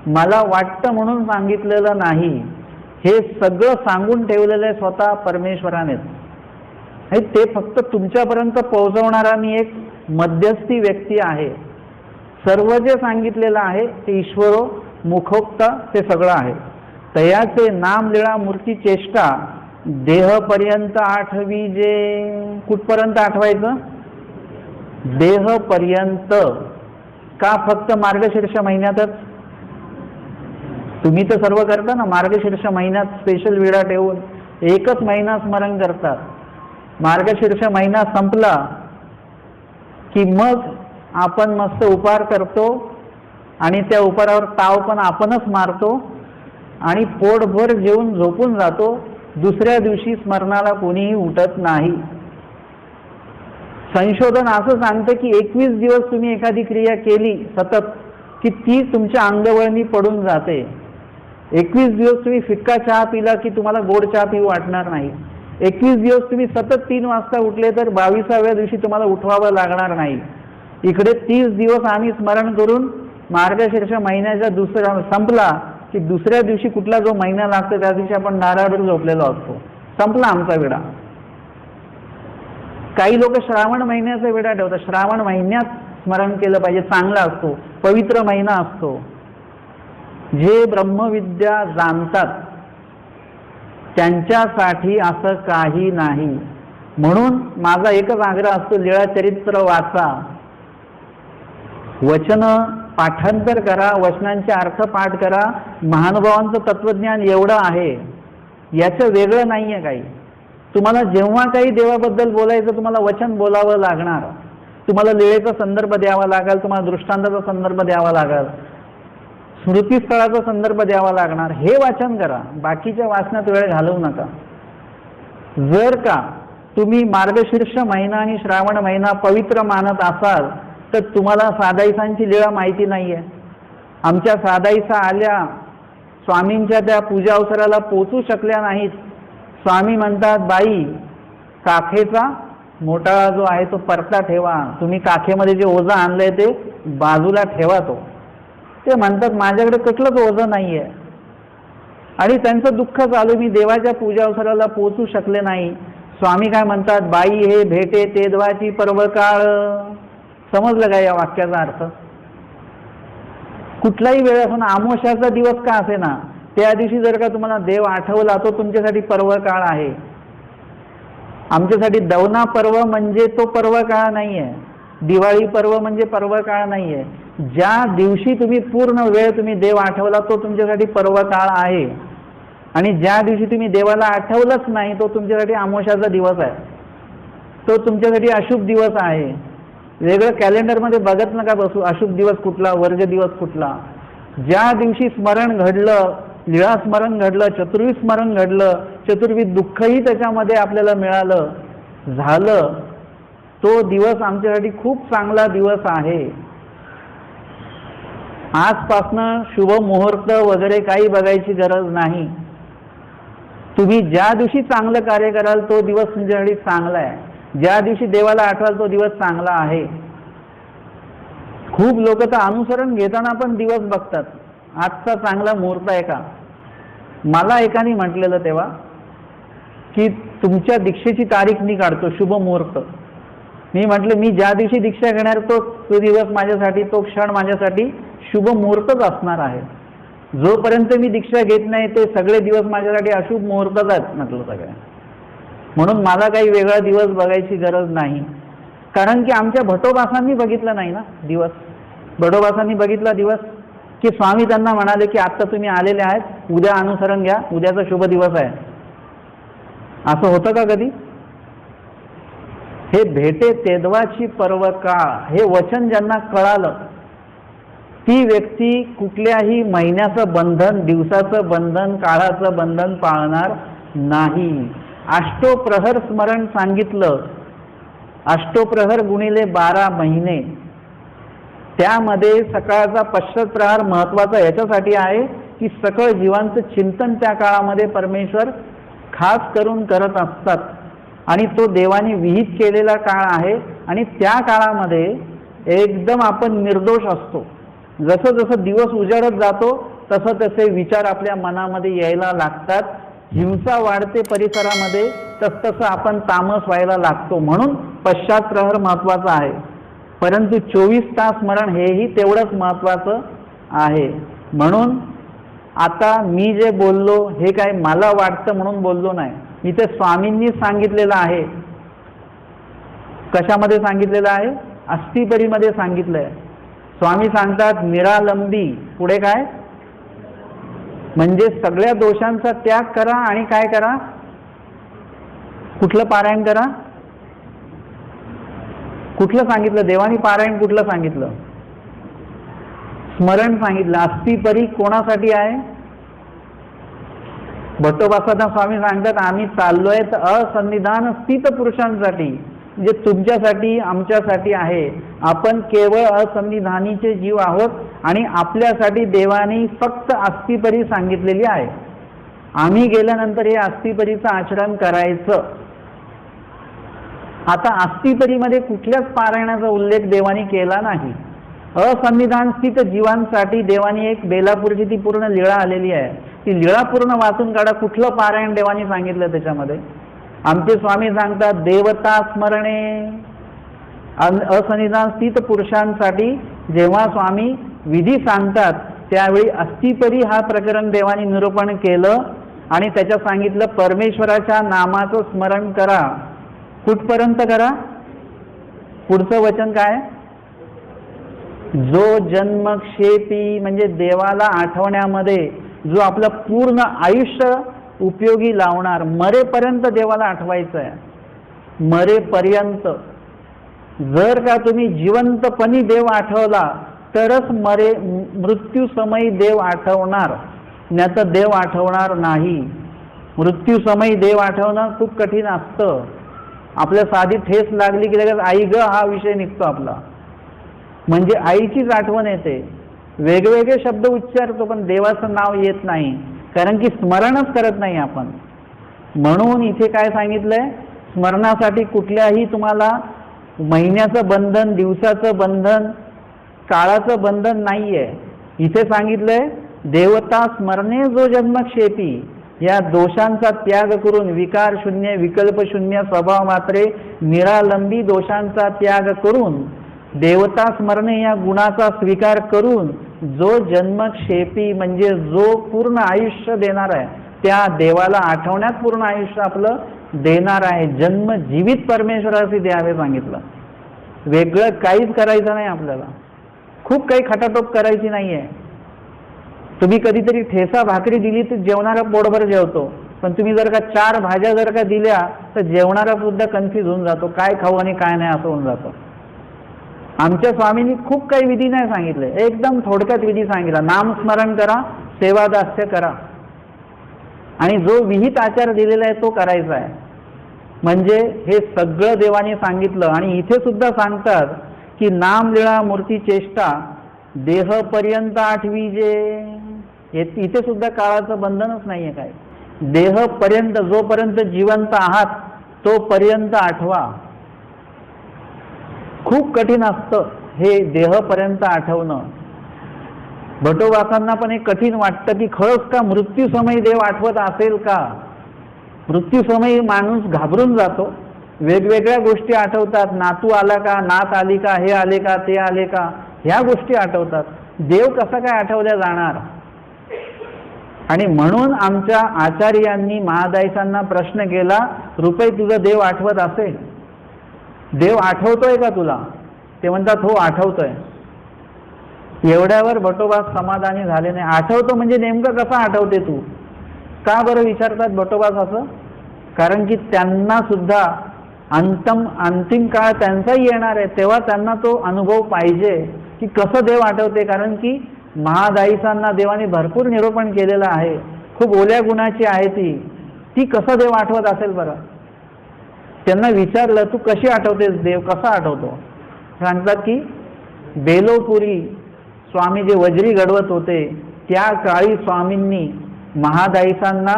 A: मला वाटतं म्हणून सांगितलेलं नाही. हे सगळं सांगून ठेवलेलं आहे स्वतः परमेश्वरानेच. ते फक्त तुमच्यापर्यंत पोहोचवणारा मी एक मध्यस्थी व्यक्ती आहे. सर्व जे सांगितलेलं आहे ते ईश्वरो मुखोक्त ते सगळं आहे. तयाचे नाम लीळा मूर्ती चेष्टा देहपर्यंत आठवी. जे कुठपर्यंत आठवायचं? देहपर्यंत. का फक्त मार्गशीर्ष महिन्यातच? तुम्ही तर सर्व करता ना, मार्गशीर्ष महिन्यात स्पेशल विडा ठेवून एकच महिना स्मरण करतात. मार्गशीर्ष महिना संपला की मग आपण मस्त उपार करतो आणि त्या उपारावर ताव पण आपणच मारतो आणि पोटभर जेवून झोपून जातो. दुसऱ्या दिवशी स्मरणाला कोणीही उठत नाही. संशोधन असं सांगतं की 21 दिवस तुम्ही एखादी क्रिया केली सतत की ती तुमच्या अंगवळणी पडून जाते. 21 दिवस तुम्ही फिक्का चहा पिला की तुम्हाला गोड चहा पिऊ वाटणार नाही. 21 दिवस तुम्ही सतत 3 वाजता उठले तर 22व्या दिवशी तुम्हाला उठवावं लागणार नाही. इकडे 30 दिवस आम्ही स्मरण करून मार्गशीर्ष महिन्याचा दुसरा संपला की दुसऱ्या दिवशी कुठला जो महिना लागतो त्या दिवशी आपण नारळावर झोपलेलो असतो. संपला आमचा विडा. काही लोक श्रावण महिन्याचा विडा ठेवतात. श्रावण महिन्यात स्मरण केलं पाहिजे, चांगला असतो, पवित्र महिना असतो. जे ब्रह्मविद्या जाणतात त्यांच्यासाठी असं काही नाही. म्हणून माझा एकच आग्रह असतो, लीळा चरित्र वाचा, वचन पाठांतर करा, वचनांचे अर्थ पाठ करा. महानुभावांचं तत्वज्ञान एवढं आहे, याचं वेगळं नाही आहे काही. तुम्हाला जेव्हा काही देवाबद्दल बोलायचं तुम्हाला वचन बोलावं लागणार. तुम्हाला लीळेचा संदर्भ द्यावा लागेल, तुम्हाला दृष्टांताचा संदर्भ द्यावा लागेल, स्मृतीस्थळाचा संदर्भ द्यावा लागणार. हे वाचन करा, बाकीच्या वाचनात वेळ घालवू नका. जर का तुम्ही मार्गशीर्ष महिना आणि श्रावण महिना पवित्र मानत असाल तर तुम्हाला सादाईसांची लीळा माहिती नाहीये. आमच्या सादाईसा आल्या, स्वामींच्या त्या पूजा अवसराला पोचू शकल्या नाहीत. स्वामी म्हणतात, बाई काखेचा मोटाळा जो आहे तो परता ठेवा, तुम्ही काखेमध्ये जे ओझं आणलंय ते बाजूला ठेवा. ते म्हणतात माझ्याकडे कुठलंच ओझं नाहीये. आणि त्यांचं दुःख चालू, मी देवाच्या पूजा अवसराला पोचू शकले नाही. स्वामी काय म्हणतात, बाई हे भेटे तेदवाची पर्वकाळ. समजलं का या वाक्याचा अर्थ? कुठलाही वेळ असो ना, अमावस्याचा दिवस का असे ना, त्या दिवशी जर का तुम्हाला देव आठवला तो तुमच्यासाठी पर्वकाळ आहे. आमच्यासाठी दवना पर्व म्हणजे तो पर्वकाळ नाहीये, दिवाळी पर्व म्हणजे पर्वकाळ नाहीये. ज्या दिवशी तुम्ही पूर्ण वेळ तुम्ही देव आठवला तो तुमच्यासाठी पर्वकाळ आहे. आणि ज्या दिवशी तुम्ही देवाला आठवलंच नाही तो तुमच्यासाठी अमावस्याचा दिवस आहे, तो तुमच्यासाठी अशुभ दिवस आहे. वेगळं कॅलेंडरमध्ये बघत नका बसू अशुभ दिवस कुठला, वर्ग दिवस कुठला. ज्या दिवशी स्मरण घडलं, लीळा स्मरण घडलं, चतुर्विध स्मरण घडलं, चतुर्विध दुःखही त्याच्यामध्ये आपल्याला मिळालं झालं, तो दिवस आमच्यासाठी खूप चांगला दिवस आहे. आजपासनं शुभ मुहूर्त वगैरे काही बघायची गरज नाही. तुम्ही ज्या दिवशी चांगलं कार्य कराल तो दिवस तुमच्यासाठी चांगला आहे. ज्या दिवशी देवाला आठवाल तो दिवस चांगला आहे. खूप लोक तर अनुसरण घेताना पण दिवस बघतात, आजचा चांगला मुहूर्त आहे का. मला एकाने म्हटलेलं तेव्हा की तुमच्या दीक्षेची तारीख मी काढतो, शुभ मुहूर्त. मी म्हटलं मी ज्या दिवशी दीक्षा घेणार तो दिवस माझ्यासाठी, तो क्षण माझ्यासाठी शुभ मुहूर्तच असणार आहे. जोपर्यंत मी दीक्षा घेत नाही ते सगळे दिवस माझ्यासाठी अशुभ मुहूर्तच आहेत म्हटलं सगळे. म्हणून मला काही वेगळा दिवस बघायची गरज नाही. कारण की आमच्या भटोबासांनी बघितलं नाही ना दिवस. भटोबासांनी बघितला दिवस की स्वामी त्यांना म्हणाले की आता तुम्ही आलेले आहेत, उद्या अनुसरण घ्या, उद्याचा शुभ दिवस आहे. असं होतं का कधी? हे भेटे तेदवाची पर्वकाळ हे वचन ज्यांना कळालं ती व्यक्ती कुठल्याही महिन्याचं बंधन, दिवसाचं बंधन, काळाचं बंधन पाळणार नाही. अष्टोप्रहर स्मरण सांगितलं, अष्टोप्रहर गुणिले 12 महिने. त्यामध्ये सकाळचा पश्चात प्रहार महत्वाचा याच्यासाठी आहे की सकळ जीवांचं चिंतन त्या काळामध्ये परमेश्वर खास करून करत असतात. आणि तो देवाने विहित केलेला काळ आहे. आणि त्या काळामध्ये एकदम आपण निर्दोष असतो. जसं जसं दिवस उजाडत जातो तसं तसे विचार आपल्या मनामध्ये यायला लागतात. हिंसा वाढते परिसरामध्ये, तसतसं आपण तामस व्हायला लागतो. म्हणून पश्चात प्रहर महत्वाचा आहे. परंतु 24 तास स्मरण हेही तेवढंच महत्त्वाचं आहे. म्हणून आता मी जे बोललो हे काय मला वाटतं म्हणून बोललो नाही, इथे स्वामींनी सांगितलेलं आहे. कशामध्ये सांगितलेलं आहे? अस्थिपरीमध्ये सांगितलंय. स्वामी सांगतात निरालंबी, पुढे काय? म्हणजे सगळ्या दोषांचा त्याग करा आणि काय करा? कुठलं पारायण करा? कुठलं सांगितलं देवानी पारायण? कुठलं सांगितलं? स्मरण सांगितलं. अस्थिपरी कोणासाठी आहे? भट्टोबासांना स्वामी सांगतात आम्ही चाललोय तर असन्निधान स्थित पुरुषांसाठी, म्हणजे तुमच्यासाठी आमच्यासाठी आहे. आपण केवळ असन्निधानीचे जीव आहोत आणि आपल्यासाठी देवानी फक्त अस्थिपरी सांगितलेली आहे. आम्ही गेल्यानंतर हे अस्थिपरीचं आचरण करायचं. आता अस्थिपरीमध्ये कुठल्याच पारायणाचा उल्लेख देवानी केला नाही. असन्निधान स्थित जीवांसाठी देवानी एक बेलापूरची ती पूर्ण लीळा आलेली आहे, ती लीळा पूर्ण वाचून काढा. कुठलं पारायण देवानी सांगितलं त्याच्यामध्ये? आमचे स्वामी सांगतात देवता स्मरणे. असन्निधान स्थित पुरुषांसाठी जेव्हा स्वामी विधी सांगतात त्यावेळी अस्थिपरी हा प्रकरण देवानी निरूपण केलं आणि त्याच्यात सांगितलं परमेश्वराच्या नामाचं स्मरण करा. कुठपर्यंत करा? पुढचं वचन काय? जो जन्मक्षेपी, म्हणजे देवाला आठवण्यामध्ये जो आपलं पूर्ण आयुष्य उपयोगी लावणार, मरेपर्यंत देवाला आठवायचं आहे. मरेपर्यंत जर का तुम्ही जिवंतपणी देव आठवला तरच मृत्यू समयी देव आठवणार, नाही तर देव आठवणार नाही. मृत्यू समयी देव आठवणं खूप कठीण असतं. आपल्या साधी ठेस लागली की लगेच आई ग हा विषय निघतो आपला, म्हणजे आईचीच आठवण येते. वेगवेगळे शब्द उच्चारतो पण देवाचं नाव येत नाही, कारण की स्मरणच करत नाही आपण. म्हणून इथे काय सांगितलंय? स्मरणासाठी कुठल्याही तुम्हाला महिन्याचं बंधन, दिवसाचं बंधन, काळाचं बंधन नाहीये. इथे सांगितलंय देवता स्मरणे जो जन्मक्षेपी, या दोषांचा त्याग करून विकार शून्य विकल्प शून्य स्वभाव मात्रे निरालंबी दोषांचा त्याग करून देवता स्मरणे या गुणाचा स्वीकार करून जो जन्मक्षेपी, म्हणजे जो पूर्ण आयुष्य देणार आहे, त्या देवाला आठवण्यात पूर्ण आयुष्य आपलं देणार आहे. जन्म जीवित परमेश्वराशी द्यावे सांगितलं. वेगळं काहीच करायचं नाही आपल्याला. खूप काही खटाटोप करायची नाहीये. तुम्ही कधीतरी ठेसा भाकरी दिली तर जेवणारा पोटभर जेवतो, पण तुम्ही जर का 4 भाज्या जर का दिल्या तर जेवणारा सुद्धा कन्फ्यूज होऊन जातो, काय खाऊ आणि काय नाही असं होऊन जातं. आमच्या स्वामींनी खूप काही विधी नाही सांगितले, एकदम थोडक्यात विधी सांगितला. नामस्मरण करा, सेवादास्य करा आणि जो विहित आचार दिलेला आहे तो करायचा आहे. म्हणजे हे सगळं देवाने सांगितलं. आणि इथे सुद्धा सांगतात की नाम लीळा मूर्ती चेष्टा देहपर्यंत आठवीजे. इथे सुद्धा काळाचं बंधनच नाहीये. काय देहपर्यंत, जोपर्यंत जिवंत आहात तोपर्यंत आठवा. खूप कठीण असतं हे देहपर्यंत आठवणं. भटोबासांना पण हे कठीण वाटतं की खरंच का मृत्यू समयी देव आठवत असेल का? मृत्यू समयी माणूस घाबरून जातो, वेगवेगळ्या गोष्टी आठवतात. नातू आला का, नात आली का, हे आले का, ते आले का, ह्या गोष्टी आठवतात. देव कसा काय आठवल्या जाणार? आणि म्हणून आमच्या आचार्यांनी महादायसांना प्रश्न केला, रुपये तुझा देव आठवत असेल, देव आठवतोय का तुला? ते म्हणतात हो आठवतोय. एवढ्यावर भटोबा समाधानी झाले नाही. आठवतो म्हणजे नेमकं कसं आठवते तू? का बरं विचारतात भटोबास असं? कारण की त्यांना सुद्धा अंतिम काळ त्यांचाही येणार आहे, तेव्हा त्यांना तो अनुभव पाहिजे की कसं देव आठवते. कारण की महादायीसांना देवाने भरपूर निरूपण केलेलं आहे, खूप ओल्या गुणाची आहे ती कसं देव आठवत असेल बरं? त्यांना विचारलं तू कशी आठवतेस देव, कसा आठवतो? सांगतात की बेलोपुरी स्वामी जे वज्री घडवत होते त्या काळी स्वामींनी महादायीसांना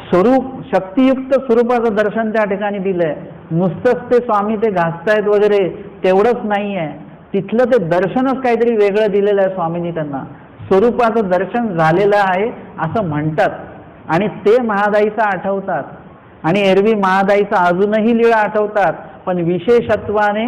A: स्वरूप शक्तियुक्त स्वरूपाचं दर्शन त्या ठिकाणी दिलंय. नुसतंच ते स्वामी ते घासतायत वगैरे तेवढंच नाहीये, तिथलं ते दर्शनच काहीतरी वेगळं दिलेलं आहे स्वामींनी. त्यांना स्वरूपाचं दर्शन झालेलं आहे असं म्हणतात आणि ते महादायीचा आठवतात. आणि एरवी महादायीचा अजूनही लीळा आठवतात, पण विशेषत्वाने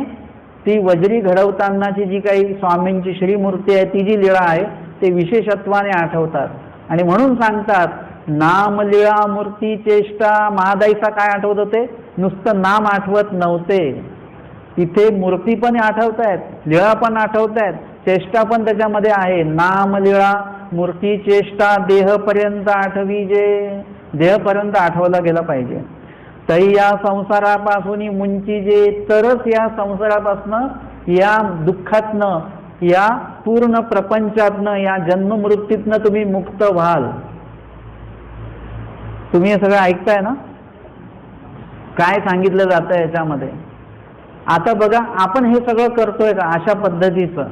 A: ती वज्री घडवतानाची जी काही स्वामींची श्रीमूर्ती आहे ती जी लीळा आहे ते विशेषत्वाने आठवतात आणि म्हणून सांगतात नाम लीळा मूर्ती चेष्टा. महादाईचा काय आठवत होते? नुसतं नाम आठवत नव्हते, तिथे मूर्ती पण आठवत आहेत, लीळा पण आठवत आहेत, चेष्टा पण त्याच्यामध्ये आहे. नाम लीळा मूर्ती चेष्टा देहपर्यंत आठवी जे. देहपर्यंत आठवला गेला पाहिजे. तरी या संसारापासून मुंची जे, तरच या संसारापासनं, या दुःखातनं, या पूर्ण प्रपंचातनं, या जन्ममृत्यूतनं तुम्ही मुक्त व्हाल. तुम्ही हे सगळं ऐकताय ना, काय सांगितलं जातं याच्यामध्ये. आता बघा, आपण हे सगळं करतोय का अशा पद्धतीचं,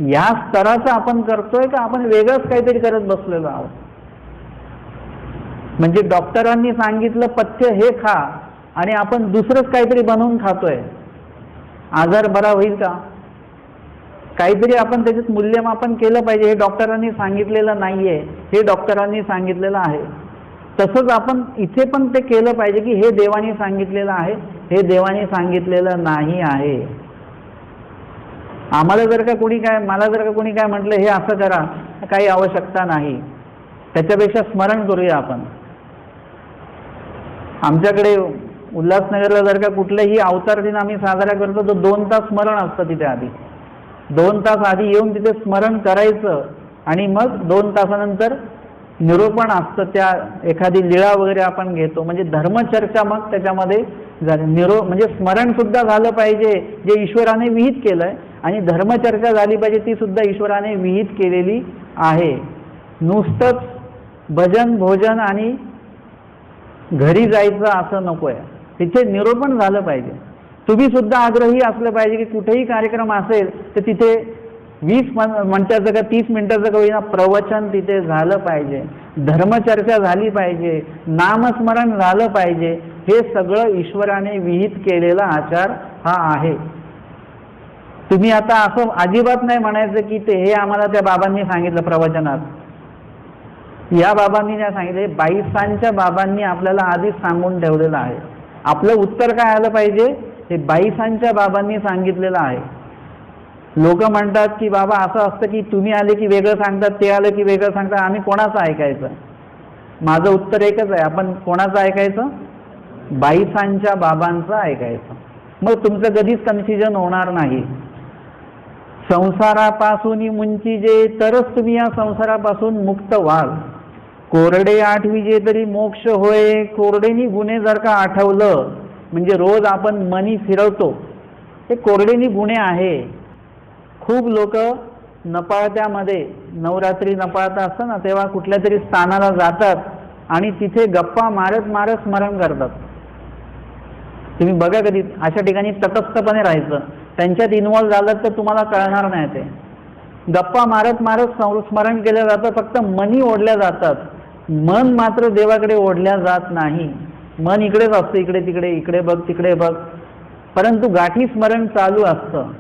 A: या स्तराचं आपण करतोय का आपण वेगळंच काहीतरी करत बसलेलो आहोत? म्हणजे डॉक्टरांनी सांगितलं पथ्य हे खा आणि आपण दुसरंच काहीतरी बनवून खातोय. आजार बरा होईल का? काहीतरी आपण त्याच्यात मूल्यमापन केलं पाहिजे. हे डॉक्टरांनी सांगितलेलं नाहीये, हे डॉक्टरांनी सांगितलेलं आहे. तसंच आपण इथे पण ते केलं पाहिजे की हे देवाने सांगितलेलं आहे, हे देवाने सांगितलेलं नाही आहे. आम्हाला जर का कोणी काय, मला जर का कोणी काय म्हटलं हे असं करा, काही आवश्यकता नाही. त्याच्यापेक्षा स्मरण करूया आपण. आमच्याकडे उल्हासनगरला जर का कुठलेही अवतार दिन आम्ही साजरा करतो तर 2 तास स्मरण असतं तिथे आधी. 2 तास आधी येऊन तिथे स्मरण करायचं आणि मग 2 तासानंतर निरूपण असतं. त्या एखादी लीळा वगैरे आपण घेतो, म्हणजे धर्मचर्चा मग त्याच्यामध्ये झाली. म्हणजे स्मरण सुद्धा झालं पाहिजे जे ईश्वराने विहित केलंय, आणि धर्मचर्चा झाली पाहिजे ती सुद्धा ईश्वराने विहित केलेली आहे. नुसतंच भजन भोजन आणि घरी जायचं असं नकोय, तिथे निरूपण झालं पाहिजे. तुम्ही सुद्धा आग्रही असलं पाहिजे की कुठेही कार्यक्रम असेल तर तिथे 20 मिनिटाचं का 30 मिनिटाचं का होईना प्रवचन तिथे झालं पाहिजे, धर्मचर्चा झाली पाहिजे, नामस्मरण झालं पाहिजे. हे सगळं ईश्वराने विहित केलेला आचार हा आहे. तुम्ही आता असं अजिबात नाही म्हणायचं की ते हे आम्हाला त्या बाबांनी सांगितलं प्रवचनात, या बाबांनी नाही सांगितले. 22 बाबांनी आपल्याला आधीच सांगून ठेवलेलं आहे. आपलं उत्तर काय आलं पाहिजे? हे 22 बाबांनी सांगितलेलं आहे. लोक म्हणतात की बाबा असं असतं की तुम्ही आले की वेगळं सांगतात, ते आलं की वेगळं सांगतात, आम्ही कोणाचं ऐकायचं? माझं उत्तर एकच आहे, आपण कोणाचं ऐकायचं? 22 बाबांचं ऐकायचं. मग तुमचं कधीच कन्फ्युजन होणार नाही. संसारापासून मुंची जे, तरच तुम्ही या संसारापासून मुक्त व्हाल. कोरडे आठवी जे तरी मोक्ष होय. कोरडेनी गुन्हे जर का आठवलं, म्हणजे रोज आपण मनी फिरवतो, हे कोरडेनी गुन्हे आहे. खूप लोक नपाळत्यामध्ये, नवरात्री नपाळता असतं ना, तेव्हा कुठल्या तरी स्थानाला जातात आणि तिथे गप्पा मारत मारत स्मरण करतात. तुम्ही बघा कधी अशा ठिकाणी तटस्थपणे राहायचं, त्यांच्यात इन्व्हॉल्व झालं तर तुम्हाला कळणार नाही. ते गप्पा मारत मारत स्मरण केलं जातं, फक्त मनी ओढल्या जातात, मन मात्र देवाकडे ओढल्या जात नाही. मन इकडेच असतं, इकडे तिकडे, इकडे बघ तिकडे बघ, परंतु गाठी स्मरण चालू असतं,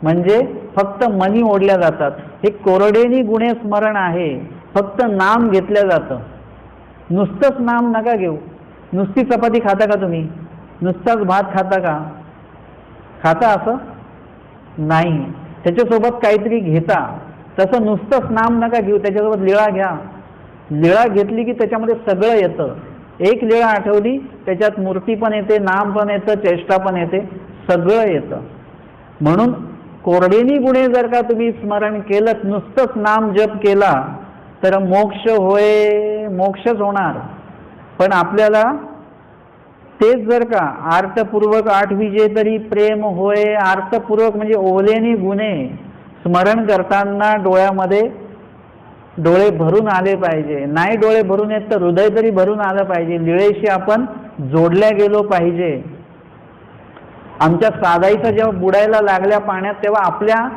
A: म्हणजे फक्त मनी ओढल्या जातात. हे कोरडेनी गुन्हे स्मरण आहे, फक्त नाम घेतलं जातं. नुसतंच नाम नका घेऊ. नुसती चपाती खाता का तुम्ही? नुसताच भात खाता का? खाता असं नाही, त्याच्यासोबत काहीतरी घेता. तसं नुसतंच नाम नका घेऊ, त्याच्यासोबत लीळा घ्या. लीळा घेतली की त्याच्यामध्ये सगळं येतं. एक लीळा आठवली त्याच्यात मूर्ती पण येते, नाम पण येतं, चेष्टा पण येते, सगळं येतं. म्हणून कोरडेनी गुन्हे जर का तुम्ही स्मरण केलं, नुसतंच नाम जप केला तर मोक्ष होय, मोक्षच होणार. पण आपल्याला तेच जर का आर्तपूर्वक आठवी जे तरी प्रेम होय, आर्तपूर्वक म्हणजे ओलेनी गुन्हे स्मरण करताना डोळ्यामध्ये डोळे भरून आले पाहिजे. नाही डोळे भरून येत तर हृदय तरी भरून आलं पाहिजे. लीळेशी आपण जोडल्या गेलो पाहिजे. आमच्या सादाईचा जेव्हा बुडायला लागल्या पाण्यात, तेव्हा आपल्या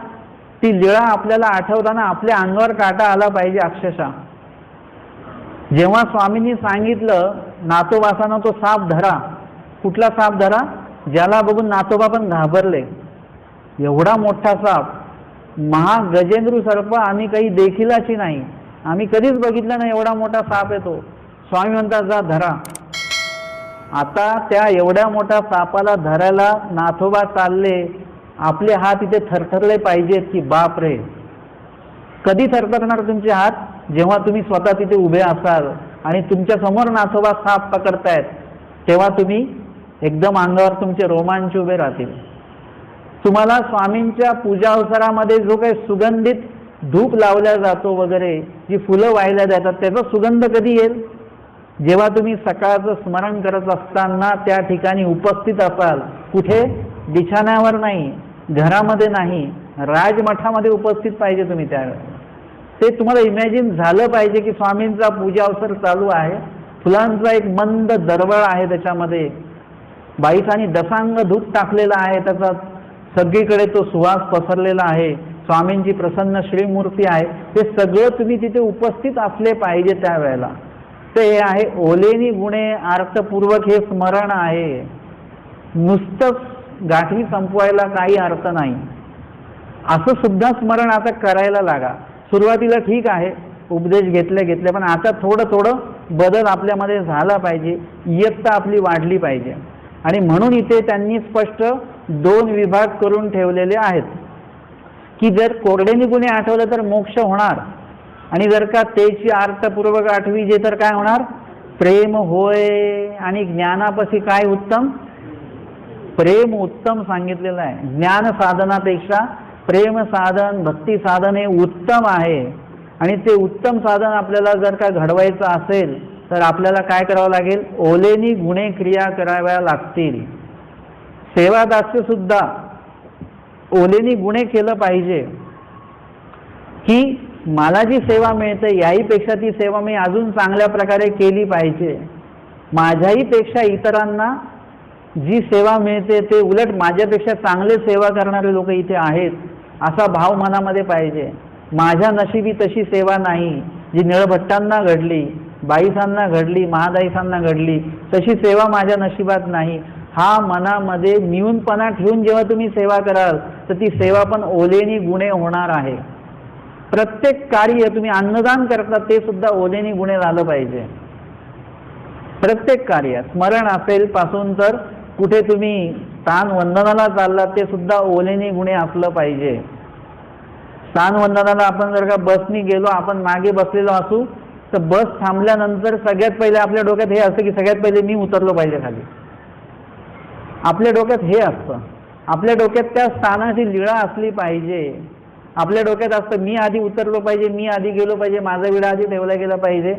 A: ती लीळा आपल्याला आठवताना आपल्या अंगावर काटा आला पाहिजे अक्षरशः. जेव्हा स्वामींनी सांगितलं नातोबासानं तो साप धरा, कुठला साप धरा? ज्याला बघून नातोबा पण घाबरले. एवढा मोठा साप, महागजेंद्र सर्प आम्ही काही देखीलाची नाही, आम्ही कधीच बघितलं नाही एवढा मोठा साप येतो. स्वामी म्हणतात जा धरा. आता त्या एवढ्या मोठ्या सापाला धरायला नाथोबा चालले आपले हात इथे थरथरले पाहिजेत की बाप रे. कधी थरथरणार तुमचे हात? जेव्हा तुम्ही स्वतः तिथे उभे असाल आणि तुमच्या समोर नाथोबा साप पकडतायत, तेव्हा तुम्ही एकदम अंगावर तुमचे रोमांच उभे राहतील. तुम्हाला स्वामींच्या पूजा अवसरामध्ये जो काही सुगंधित धूप लावला जातो वगैरे, जी फुलं वाहिल्या जातात, त्याचा सुगंध कधी येईल? जेव्हा तुम्ही सकाळचं स्मरण करत असताना त्या ठिकाणी उपस्थित असाल. कुठे? बिछाण्यावर नाही, घरामध्ये नाही, राजमठामध्ये उपस्थित पाहिजे तुम्ही त्यावेळेस. ते तुम्हाला इमॅजिन झालं पाहिजे की स्वामींचा पूजा अवसर चालू आहे, फुलांचा एक मंद दरवळ आहे, त्याच्यामध्ये बाईसांनी दसांग धूप टाकलेला आहे, त्याचा सगळीकडे तो सुवास पसरलेला आहे, स्वामींची प्रसन्न श्रीमूर्ती आहे. ते सगळं तुम्ही तिथे उपस्थित असले पाहिजे त्यावेळेला. ते आहे ओलेनी गुणे अर्थपूर्वक हे स्मरण आहे. नुसतंच गाठी संपवायला काही अर्थ नाही. असं सुद्धा स्मरण आता करायला लागा. सुरुवातीला ठीक आहे, उपदेश घेतले पण आता थोडं थोडं बदल आपल्यामध्ये झाला पाहिजे, इयत्ता आपली वाढली पाहिजे. आणि म्हणून इथे त्यांनी स्पष्ट 2 विभाग करून ठेवलेले आहेत की जर कोरडेनी गुणे आठवलं तर मोक्ष होणार, आणि जर का तेची अर्थपूर्वक आठवी तर काय होणार? प्रेम होय. आणि ज्ञानापाशी काय उत्तम? प्रेम उत्तम सांगितलेलं आहे. ज्ञान साधनापेक्षा प्रेम साधन, भक्ती साधन हे उत्तम आहे. आणि ते उत्तम साधन आपल्याला जर का घडवायचं असेल तर आपल्याला काय करावं लागेल? ओलेनी गुणे क्रिया कराव्या लागतील. सेवादास्य सुद्धा ओलेनी गुणे केलं पाहिजे की मला जी सेवा मिळते याहीपेक्षा ती सेवा मी अजून चांगल्या प्रकारे केली पाहिजे. माझ्याही पेक्षा इतरांना जी सेवा मिळते ते उलट माझ्यापेक्षा चांगले सेवा करणारे लोक इथे आहेत, असा भाव मनामध्ये पाहिजे. माझ्या नशिबी तशी सेवा नाही जी निळभट्टांना घडली, बाईसांना घडली, महादाईसांना घडली, तशी सेवा माझ्या नशिबात नाही. हा मनामध्ये न्यूनपणा ठेवून जेव्हा तुम्ही सेवा कराल तर ती सेवा पण ओलेनी गुणे होणार आहे. प्रत्येक कार्य तुम्ही अन्नदान करता ते सुद्धा ओलेनी गुणे झालं पाहिजे. प्रत्येक कार्य स्मरण असेल पासून तर कुठे तुम्ही स्थान वंदनाला चाललात ते सुद्धा ओलेनी गुणे असलं पाहिजे. स्थान वंदनाला आपण जर का बसनी गेलो, आपण मागे बसलेलो असू तर बस थांबल्यानंतर सगळ्यात पहिले आपल्या डोक्यात हे असतं की सगळ्यात पहिले मी उतरलो पाहिजे खाली. आपल्या डोक्यात हे असतं. आपल्या डोक्यात त्या स्थानाची लीळा असली पाहिजे. आपल्या डोक्यात असतं मी आधी उतरलो पाहिजे, मी आधी गेलो पाहिजे, माझा विडा आधी ठेवला गेला पाहिजे,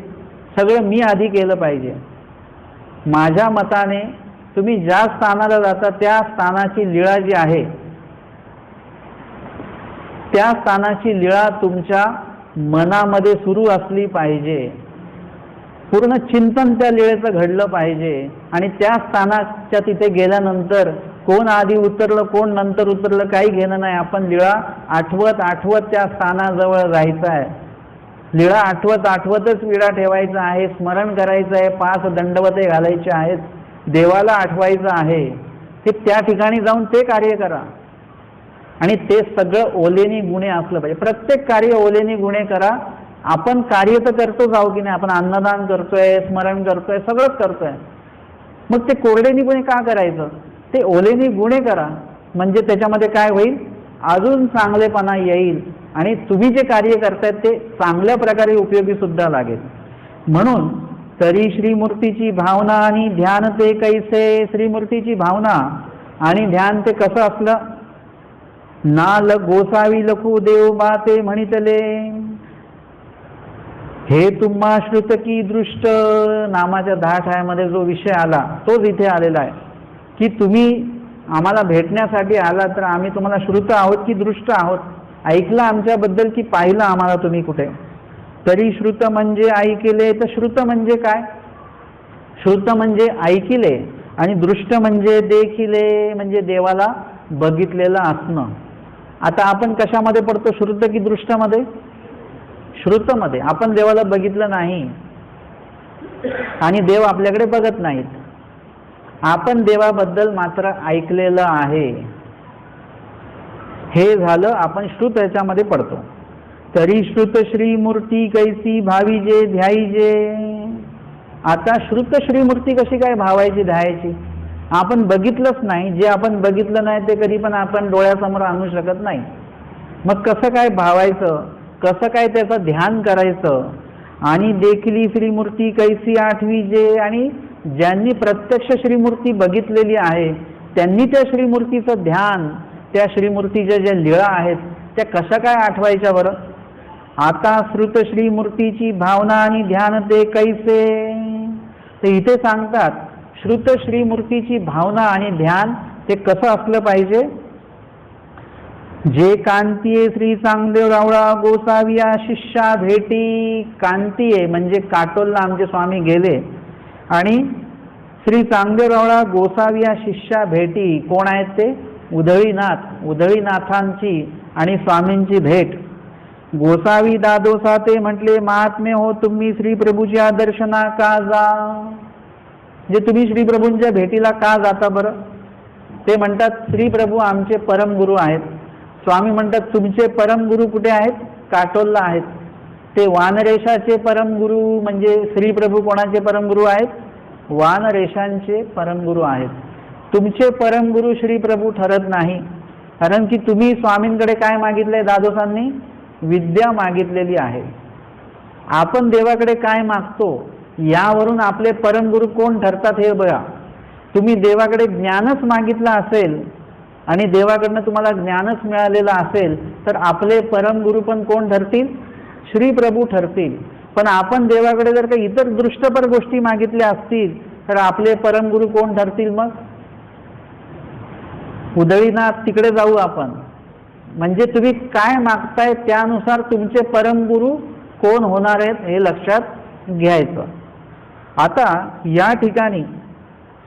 A: सगळं मी आधी केलं पाहिजे. माझ्या मताने तुम्ही ज्या स्थानाला जाता त्या स्थानाची लीळा जी आहे, त्या स्थानाची लीळा तुमच्या मनामध्ये सुरू असली पाहिजे. पूर्ण चिंतन त्या लीळेचं घडलं पाहिजे. आणि त्या स्थानाच्या तिथे गेल्यानंतर कोण आधी उतरलं कोण नंतर उतरलं काही घेणं नाही. आपण लीळा आठवत आठवत त्या स्थानाजवळ जायचं आहे. लीळा आठवत आठवतच विडा ठेवायचा आहे, स्मरण करायचं आहे, 5 दंडवते घालायचे आहेत, देवाला आठवायचं आहे. ते त्या ठिकाणी जाऊन ते कार्य करा. आणि ते सगळं ओलेनी गुणे असलं पाहिजे. प्रत्येक कार्य ओलेनी गुणे करा. आपण कार्य तर करतोच आहो की नाही? आपण अन्नदान करतोय, स्मरण करतोय, सगळंच करतोय. मग ते कोरडेनी गुणे का करायचं? ते ओलेनी गुणे करा. म्हणजे त्याच्यामध्ये काय होईल? अजून चांगलेपणा येईल आणि तुम्ही जे कार्य करतायत ते चांगल्या प्रकारे उपयोगी सुद्धा लागेल. म्हणून तरी श्रीमूर्तीची भावना आणि ध्यान ते कैसे? श्रीमूर्तीची भावना आणि ध्यान ते कसं असलं? नाल गोसावी लखू देव बाते म्हणितले, हे तुम्हा श्रुत की दृष्ट. नामाच्या 10 ठायामध्ये जो विषय आला तोच इथे आलेला आहे की तुम्ही आम्हाला भेटण्यासाठी आला तर आम्ही तुम्हाला श्रुत आहोत की दृष्ट आहोत? ऐकलं आमच्याबद्दल की पाहिलं आम्हाला तुम्ही कुठे? तरी श्रुत म्हणजे ऐकिले. तर श्रुत म्हणजे काय? श्रुत म्हणजे ऐकिले आणि दृष्ट म्हणजे देखिले, म्हणजे देवाला बघितलेलं असणं. आता आपण कशामध्ये पडतो? श्रुत की दृष्टमध्ये? श्रुतमध्ये. आपण देवाला बघितलं नाही आणि देव आपल्याकडे बघत नाहीत. आपण देवाबद्दल मात्र ऐकलेलं आहे. हे झालं आपण श्रुत याच्यामध्ये पडतो. तरी श्रुत श्रीमूर्ती कैसी भावीजे ध्याईजे. आता श्रुत श्रीमूर्ती कशी काय भावायची ध्यायाची? आपण बघितलंच नाही, जे आपण बघितलं नाही ते कधी पण आपण डोळ्यासमोर आणू शकत नाही. मग कसं काय भावायचं, कसं काय त्याचं ध्यान करायचं. आणि देखील श्रीमूर्ती कैसी आठवी जे, आणि ज्यांनी प्रत्यक्ष श्रीमूर्ती बघितलेली आहे त्यांनी त्या श्रीमूर्तीचं ध्यान, त्या श्रीमूर्तीच्या ज्या लीळा आहेत त्या कशा काय आठवायच्या बरं. आता श्रुत श्रीमूर्तीची भावना आणि ध्यान ते कैसे, ते इथे सांगतात. श्रुत श्रीमूर्तीची भावना आणि ध्यान ते कसं असलं पाहिजे. जे कांतीये श्री चांगदेव रावळा गोसाविया शिष्या भेटी. कांतीये म्हणजे काटोलला आमचे स्वामी गेले आणि श्री चांगदेव रावळा गोसाविया शिष्या भेटी. कोण आहेत ते? उधळीनाथ. उधळीनाथांची आणि स्वामींची भेट. गोसावी दादोसा ते म्हटले महात्मे हो तुम्ही श्री प्रभूच्या दर्शना का जा. जे तुम्ही श्री प्रभूंच्या भेटीला का जाता बरं. ते म्हणतात श्री प्रभू आमचे परमगुरू आहेत. स्वामी म्हणतात तुमचे परमगुरू कुठे आहेत? काटोलला आहेत. ते वानरेशाचे परमगुरू म्हणजे श्री प्रभू कोणाचे परमगुरू आहेत? वानरेशांचे परमगुरू आहेत. तुमचे परमगुरू श्री प्रभू ठरत नाही, कारण की तुम्ही स्वामींकडे काय मागितले? दादोसांनी विद्या मागितलेली आहे. आपण देवाकडे काय मागतो यावरून आपले परमगुरू कोण ठरतात हे बघा. तुम्ही देवाकडे ज्ञानच मागितलं असेल आणि देवाकडनं तुम्हाला ज्ञानच मिळालेलं असेल तर आपले परमगुरू पण कोण ठरतील? श्री प्रभू ठरतील. पण आपण देवाकडे जर काही इतर दृष्टपर गोष्टी मागितल्या असतील तर आपले परमगुरू कोण ठरतील? मग उधळीनाथ तिकडे जाऊ आपण. म्हणजे तुम्ही काय मागताय त्यानुसार तुमचे परमगुरू कोण होणार आहेत हे लक्षात घ्यायचं. आता या ठिकाणी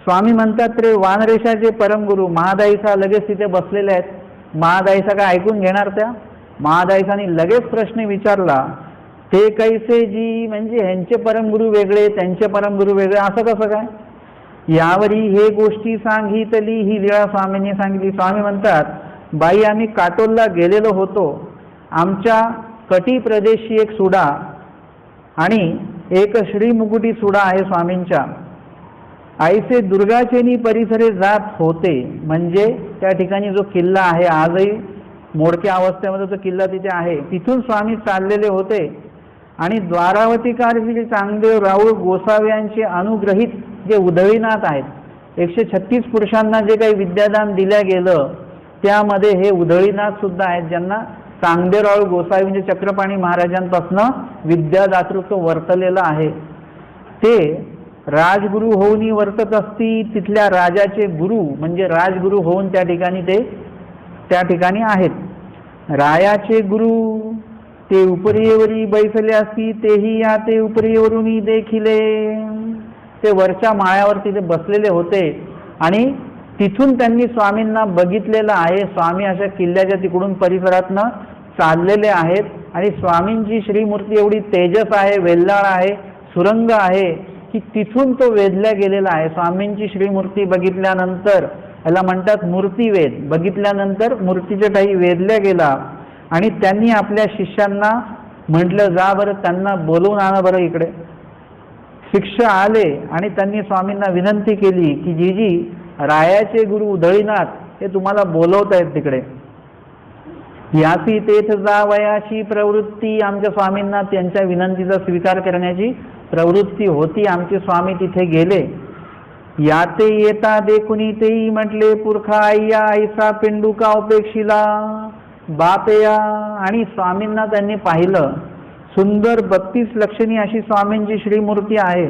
A: स्वामी म्हणतात रे वानरेशाचे परमगुरू. महादाईसा लगेच तिथे बसलेले आहेत. महादाईसा काय ऐकून घेणार? त्या महादाईसाने लगेच प्रश्न विचारला ते कैसे जी, म्हणजे ह्यांचे परमगुरू वेगळे त्यांचे परमगुरू वेगळे असं कसं काय. यावरी हे गोष्टी सांगितली, ही लीळा स्वामींनी सांगितली. स्वामी म्हणतात बाई आम्ही काटोलला गेलेलो होतो. आमच्या कटी प्रदेशी एक सुडा आणि एक श्रीमुकुटी सुडा आहे स्वामींच्या. आईचे दुर्गाचेनी परिसरे जात होते. म्हणजे त्या ठिकाणी जो किल्ला आहे आजही मोडक्या अवस्थेमध्ये तो किल्ला तिथे आहे. तिथून स्वामी चाललेले होते आणि द्वारावतीकार श्री चांगदेव राऊळ गोसावी यांचे अनुग्रहित जे उधळीनाथ आहेत 136 पुरुषांना जे काही विद्यादान दिल्या गेलं त्यामध्ये हे उधळीनाथ सुद्धा आहेत, ज्यांना चांगदेव राऊळ गोसावी म्हणजे चक्रपाणी महाराजांपासून विद्यादातृत्व वर्तलेलं आहे. ते राजगुरू होऊन वर्तत असती. तिथल्या राजाचे गुरु म्हणजे राजगुरू होऊन त्या ठिकाणी आहेत. रायाचे गुरु ते उपरीवरी बैसले असती. तेही या ते उपरीवरून देखिले. ते वरच्या माळ्यावरती ते बसलेले होते आणि तिथून त्यांनी स्वामींना बघितलेलं आहे. स्वामी अशा किल्ल्याच्या तिकडून परिसरातनं चाललेले आहेत आणि स्वामींची श्रीमूर्ती एवढी तेजस आहे, वेल्हाळ आहे, सुरंग आहे की तिथून तो वेधल्या गेलेला आहे. स्वामींची श्रीमूर्ती बघितल्यानंतर याला म्हणतात मूर्तिवेद. बघितल्यानंतर मूर्तीच्या ठाई वेधल्या गेला आणि त्यांनी आपल्या शिष्यांना म्हटलं जा बरं त्यांना बोलवून आणा बरं इकडे. शिष्य आले आणि त्यांनी स्वामींना विनंती केली की जीजी रायाचे गुरु उधळीनाथ हे तुम्हाला बोलवत आहेत तिकडे. यासी तेथ जावयाची प्रवृत्ती. आमच्या स्वामींना त्यांच्या विनंतीचा स्वीकार करण्याची प्रवृत्ती होती. आमचे स्वामी तिथे गेले. याते येता देखुनी तेही म्हटले पुरखा आय्या ऐसा पेंडुका उपेक्षिला बापया. आणि स्वामींना त्यांनी पाहिलं. सुंदर 32 लक्षणी अशी स्वामींची श्रीमूर्ती आहे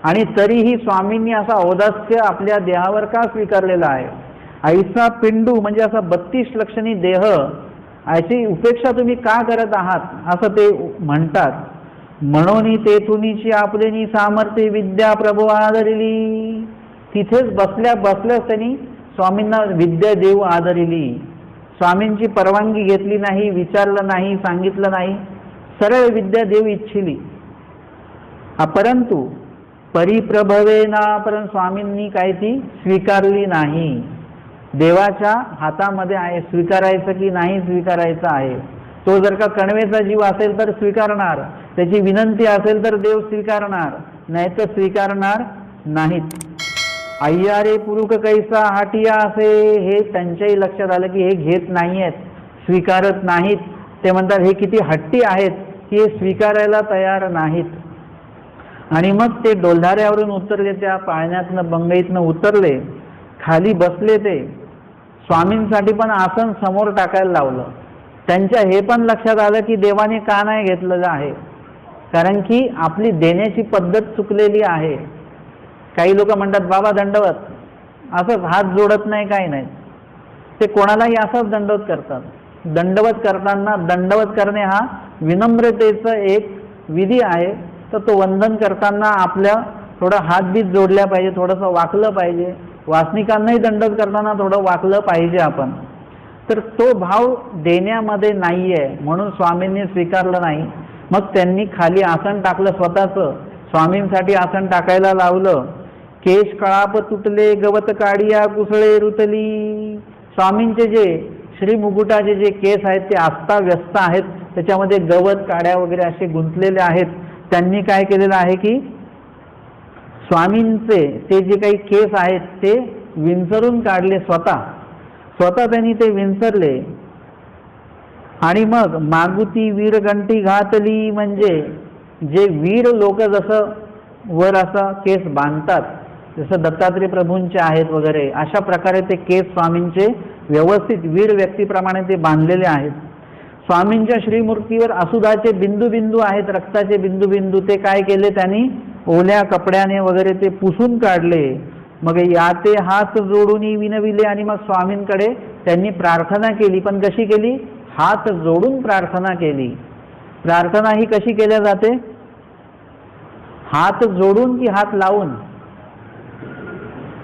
A: आणि तरीही स्वामींनी असा औदास्य आपल्या देहावर का स्वीकारलेला आहे. ऐसा पिंडू म्हणजे असा 32 लक्षणी देह, अशी उपेक्षा तुम्ही का करत आहात असं ते म्हणतात. म्हणून तेथुनीची आपलेनी सामर्थ्य विद्या प्रभू आदरिली. तिथेच बसल्या बसल्याच त्यांनी स्वामींना विद्या देऊ आदरिली. स्वामींची परवानगी घेतली नाही, विचारलं नाही, सांगितलं नाही, सरळ विद्या देऊ इच्छिली. परंतु परिप्रभवेना, परंतु स्वामींनी काय ती स्वीकारली नाही. देवाच्या हातामध्ये आहे स्वीकारायचं की नाही स्वीकारायचं आहे. तो जर का कणवेचा जीव असेल तर स्वीकारणार, त्याची विनंती असेल तर देव स्वीकारणार, नाही तर स्वीकारणार नाहीत. अय्या रे पुरुष कैसा हाटिया असे हे त्यांच्याही लक्षात आलं की हे घेत नाही आहेत, स्वीकारत नाहीत. ते म्हणतात हे किती हट्टी आहेत की हे स्वीकारायला तयार नाहीत. आणि मग ते डोलधाऱ्यावरून उतरले, त्या पाळण्यातनं बंगईतनं उतरले, खाली बसले. ते स्वामींसाठी पण आसन समोर टाकायला लावलं. त्यांच्या हे पण लक्षात आलं की देवाने का नाही घेतलं आहे, कारण की आपली देण्याची पद्धत चुकलेली आहे. काही लोक म्हणतात बाबा दंडवत, असंच हात जोडत नाही, काही नाही. ते कोणालाही असंच दंडवत करतात. दंडवत करताना दंडवत करणे हा विनम्रतेचा एक विधी आहे. तर तो वंदन करताना आपल्या थोडं हातबीत जोडल्या पाहिजे, थोडंसं वाकलं पाहिजे. वासनिकांनाही दंडवत करताना थोडं वाकलं पाहिजे आपण. तर तो भाव देण्यामध्ये नाही आहे, म्हणून स्वामींनी स्वीकारलं नाही. मग त्यांनी खाली आसन टाकलं स्वतःचं, स्वामींसाठी आसन टाकायला लावलं. केश कळाप तुटले गवत काढिया कुसळे रुतली. स्वामींचे जे श्रीमुकुटाचे जे केस आहेत ते आस्ता व्यस्त आहेत, त्याच्यामध्ये गवत काड्या वगैरे असे गुंतलेले आहेत. त्यांनी काय केलेलं आहे की स्वामींचे ते जे काही केस आहेत ते विंचरून काढले, स्वतः त्यांनी ते विंचरले. आणि मग मागुती वीरगंटी घातली, म्हणजे जे वीर लोक जसं वर असा केस बांधतात, जसं दत्तात्रय प्रभूंचे आहेत वगैरे, अशा प्रकारे ते केस स्वामींचे व्यवस्थित वीर व्यक्तीप्रमाणे ते बांधलेले आहेत. स्वामींच्या श्रीमूर्तीवर असुदाचे बिंदू बिंदू आहेत, रक्ताचे बिंदू बिंदू. ते काय केले त्यांनी, ओल्या कपड्याने वगैरे ते पुसून काढले. मग या ते हात जोडून विनविले. आणि मग स्वामींकडे त्यांनी प्रार्थना केली. पण कशी केली, हात जोडून प्रार्थना केली. प्रार्थना ही कशी केल्या जाते, हात जोडून की हात लावून.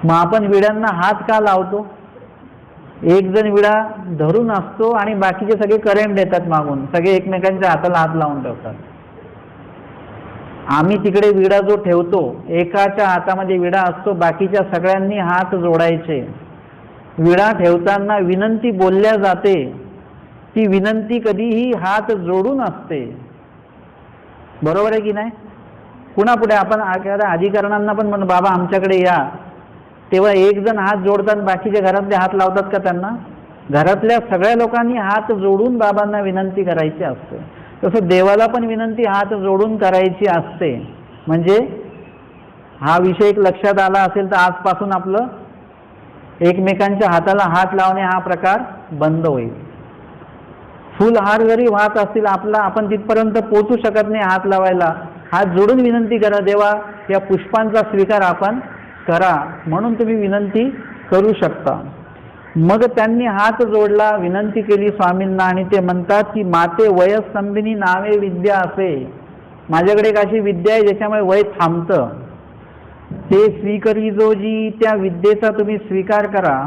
A: मग आपण विड्यांना हात का लावतो, एक जण विडा धरून असतो आणि बाकीचे सगळे करंट देतात मागून, सगळे एकमेकांच्या हाताला हात लावून ठेवतात. आम्ही तिकडे विडा जो ठेवतो, एकाच्या हातामध्ये विडा असतो, बाकीच्या सगळ्यांनी हात जोडायचे. विडा ठेवताना विनंती बोलल्या जाते, ती विनंती कधीही हात जोडून असते. बरोबर आहे की नाही. कुणापुढे आपण अधिकाऱ्यांना पण म्हणतो बाबा आमच्याकडे या, तेव्हा एक जण हात जोडतात, बाकीच्या घरातले हात लावतात का त्यांना. घरातल्या सगळ्या लोकांनी हात जोडून बाबांना विनंती करायची असते. तसं देवाला पण विनंती हात जोडून करायची असते. म्हणजे हा विषय एक लक्षात आला असेल तर आजपासून आपलं एकमेकांच्या हाताला हात लावणे हा प्रकार बंद होईल. फुलहार जरी वाहत असतील आपला, आपण तिथपर्यंत पोहोचू शकत नाही हात लावायला. हात जोडून विनंती करा, देवा या पुष्पांचा स्वीकार आपण करा, म्हणून तुम्ही विनंती करू शकता. मग त्यांनी हात जोडला, विनंती केली स्वामींना. आणि ते म्हणतात की माते वयस्तंभिनी नावे विद्या असे, माझ्याकडे एक अशी विद्या आहे ज्याच्यामुळे वय थांबतं. ते स्वीकरी जोजी, त्या विद्येचा तुम्ही स्वीकार करा.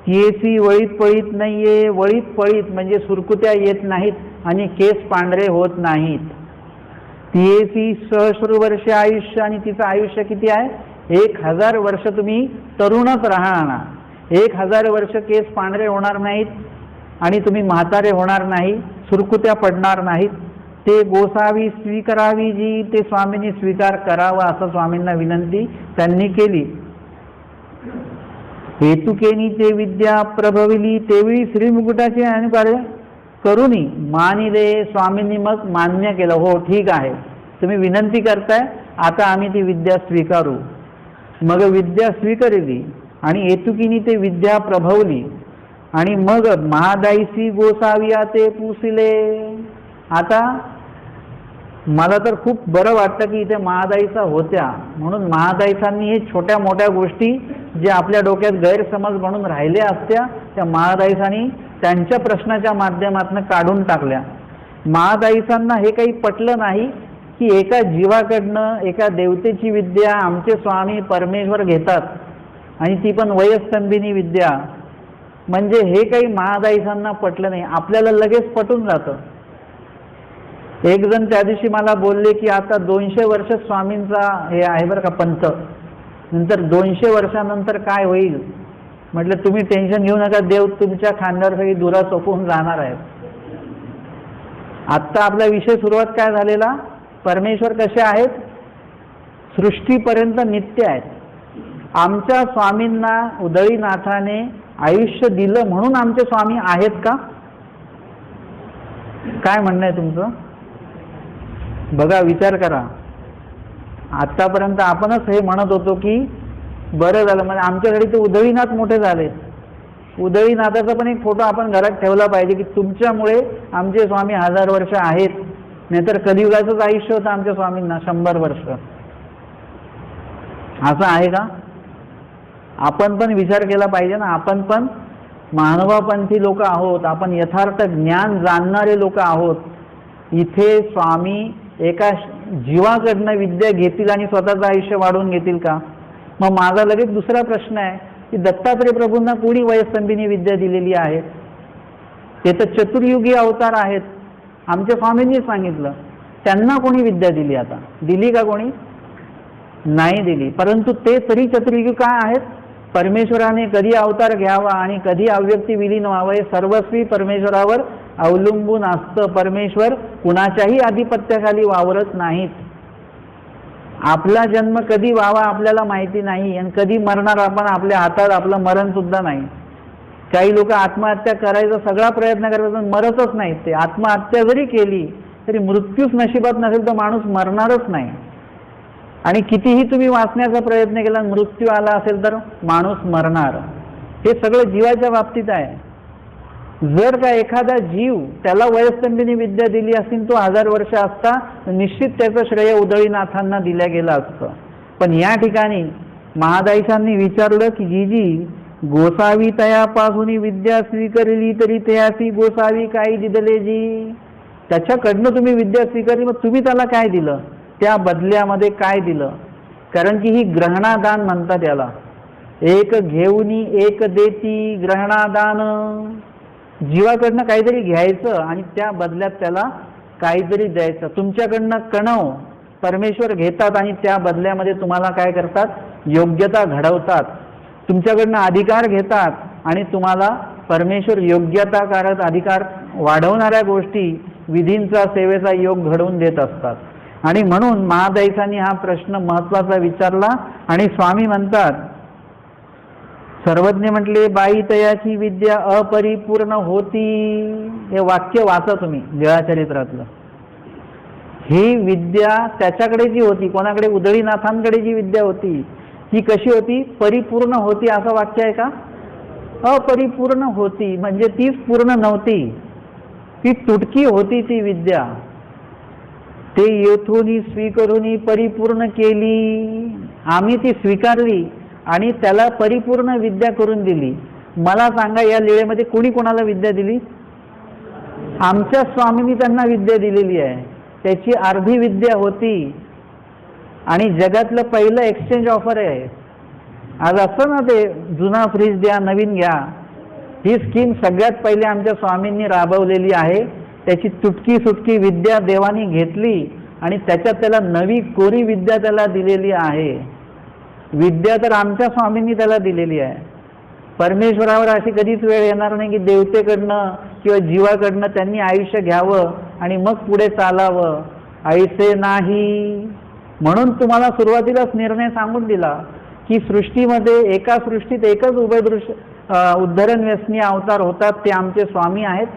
A: येसी वळीत पळीत नाहीये. वळीत पळीत म्हणजे सुरकुत्या येत नाहीत आणि केस पांढरे होत नाहीत. तियेसी सहस्र वर्ष आयुष्य, आणि तिचं आयुष्य किती आहे, 1000 वर्ष तुम्ही तरुणच राहणार. 1000 वर्ष केस पांढरे होणार नाहीत आणि तुम्ही म्हातारे होणार नाही, सुरकुत्या पडणार नाहीत. ते गोसावी स्वीकारावी जी, ते स्वामींनी स्वीकार करावा असं स्वामींना विनंती त्यांनी केली. हेतुकेनी ते विद्या प्रभविली, तेवळी श्रीमुकुटाचे अनुकार्य करूनी मानिले. स्वामींनी मग मान्य केलं, हो ठीक आहे तुम्ही विनंती करताय, आता आम्ही ती विद्या स्वीकारू. मग विद्या स्वीकारली आणि हेतुकीनी ते विद्या प्रभवली. आणि मग महादाईसी गोसाविया ते पुसिले. आता मला तर खूप बरं वाटतं की इथे महादाईचा होत्या, म्हणून महादाईसांनी हे छोट्या मोठ्या गोष्टी जे आपल्या डोक्यात गैरसमज म्हणून राहिल्या असत्या, त्या महादाईसांनी त्यांच्या प्रश्नाच्या माध्यमातून काढून टाकल्या. महादाईसांना हे काही पटलं नाही की एका जीवाकडनं एका देवतेची विद्या आमचे स्वामी परमेश्वर घेतात, आणि ती पण वयस्तंभिनी विद्या. म्हणजे हे काही महादाईसांना पटलं नाही. आपल्याला लगेच पटून जातं. एक जण त्या दिवशी मला बोलले की आता 200 वर्ष स्वामींचा हे आहे बरं का पंथ, नंतर 200 वर्षानंतर काय होईल. म्हटलं तुम्ही टेन्शन घेऊ नका, देव तुमच्या खांद्यावर सगळी धुरा सोपवून जाणार आहे. आत्ता आपला विषय सुरुवात काय झालेला, परमेश्वर कसे आहेत, सृष्टीपर्यंत नित्य आहेत. आमच्या स्वामींना उदळीनाथाने आयुष्य दिलं म्हणून आमचे स्वामी आहेत का? काय म्हणणं आहे तुमचं? बघा, विचार करा. आतापर्यंत आपणच हे म्हणत होतो की बरं झालं, म्हणजे आमच्याकडे ते उदळीनाथ मोठे झाले. उदळीनाथाचा पण एक फोटो आपण घरात ठेवला पाहिजे की तुमच्यामुळे आमचे स्वामी 1000 वर्ष आहेत. नाहीतर कलियुगाचंच आयुष्य होतं आमच्या स्वामींना 100 वर्ष. असं आहे का? आपण पण विचार केला पाहिजे ना. आपण पण मानवापंथी लोक आहोत, आपण यथार्थ ज्ञान जाणणारे लोक आहोत. इथे स्वामी एका जीवाकडनं विद्या घेतील आणि स्वतःचं आयुष्य वाढवून घेतील का? मग माझा लगेच दुसरा प्रश्न आहे की दत्तात्रय प्रभूंना कोणी वयस्संधिनी विद्या दिलेली आहे? ते तर चतुर्युगी अवतार आहेत. आमच्या स्वामींनी सांगितलं. त्यांना कोणी विद्या दिली? आता दिली का कोणी? नाही दिली. परंतु ते तरी चतुर्युगी काय आहेत? परमेश्वराने कधी अवतार घ्यावा आणि कधी अव्यक्ती विलीन व्हावं हे सर्वस्वी परमेश्वरावर अवलंबून असतं. परमेश्वर कुणाच्याही आधिपत्याखाली वावरत नाहीत. आपला जन्म कधी व्हावा आपल्याला माहिती नाही आणि कधी मरणार आपण आपल्या हातात आपलं मरण सुद्धा नाही. काही लोक आत्महत्या करायचा सगळा प्रयत्न करतात पण मरतच नाहीत. ते आत्महत्या जरी केली तरी मृत्यूच नशिबात नसेल तर माणूस मरणारच नाही. आणि कितीही तुम्ही वाचण्याचा प्रयत्न केला मृत्यू आला असेल तर माणूस मरणार. हे सगळं जीवाच्या बाबतीत आहे. जर का एखादा जीव त्याला वयस्संधिनी विद्या दिली असती तो 1000 वर्ष असता निश्चित त्याचं श्रेय उदळीनाथांना दिल्या गेलं असतं. पण या ठिकाणी महादाईशांनी विचारलं की जी गोसावी तयापासून विद्या स्वीकारली तरी त्यासी गोसावी काय दिदले जी. त्याच्याकडनं तुम्ही विद्या स्वीकारली मग तुम्ही त्याला काय दिलं? त्या बदल्यामध्ये काय दिलं? कारण की ही ग्रहणादान म्हणतात याला. एक घेऊनी एक देती ग्रहणादान. जीवाकडनं काहीतरी घ्यायचं आणि त्या बदल्यात त्याला काहीतरी द्यायचं. तुमच्याकडनं कणव परमेश्वर घेतात आणि त्या बदल्यामध्ये तुम्हाला काय करतात? योग्यता घडवतात. तुमच्याकडनं अधिकार घेतात आणि तुम्हाला परमेश्वर योग्यताकारक अधिकार वाढवणाऱ्या गोष्टी विधींचा सेवेचा योग घडवून देत असतात. आणि म्हणून महादाईसांनी हा प्रश्न महत्वाचा विचारला आणि स्वामी म्हणतात, सर्वज्ञ म्हटले बाई तयाची विद्या अपरिपूर्ण होती. हे वाक्य वाचा तुम्ही लीळाचरित्रातलं. ही विद्या त्याच्याकडे जी होती, कोणाकडे? उदळीनाथांकडे जी विद्या होती ही कशी होती? परिपूर्ण होती. असं वाक्य आहे का? अपरिपूर्ण होती म्हणजे तीच पूर्ण नव्हती. ती तुटकी होती ती विद्या. ते येथून स्वीकारून परिपूर्ण केली. आम्ही ती स्वीकारली आणि त्याला परिपूर्ण विद्या करून दिली. मला सांगा या लीळेमध्ये कोणी कोणाला विद्या दिली? आमच्या स्वामींनी त्यांना विद्या दिलेली आहे. त्याची अर्धी विद्या होती आणि जगातलं पहिलं एक्सचेंज ऑफर आहे. आज असं ना ते जुना फ्रीज द्या नवीन घ्या. ही स्कीम सगळ्यात पहिले आमच्या स्वामींनी राबवलेली आहे. त्याची तुटकी सुटकी विद्या देवानी घेतली आणि त्याच्यात त्याला नवी कोरी विद्या त्याला दिलेली आहे. विद्या तर आमच्या स्वामींनी त्याला दिलेली आहे. परमेश्वरावर अशी कधीच वेळ येणार नाही की देवतेकडनं किंवा जीवाकडनं त्यांनी आयुष्य घ्यावं आणि मग पुढे चालावं. ऐसे नाही. म्हणून तुम्हाला सुरुवातीलाच निर्णय सांगून दिला की सृष्टीमध्ये एका सृष्टीत एकच उद्धरण व्यसनी अवतार होतात, ते आमचे स्वामी आहेत.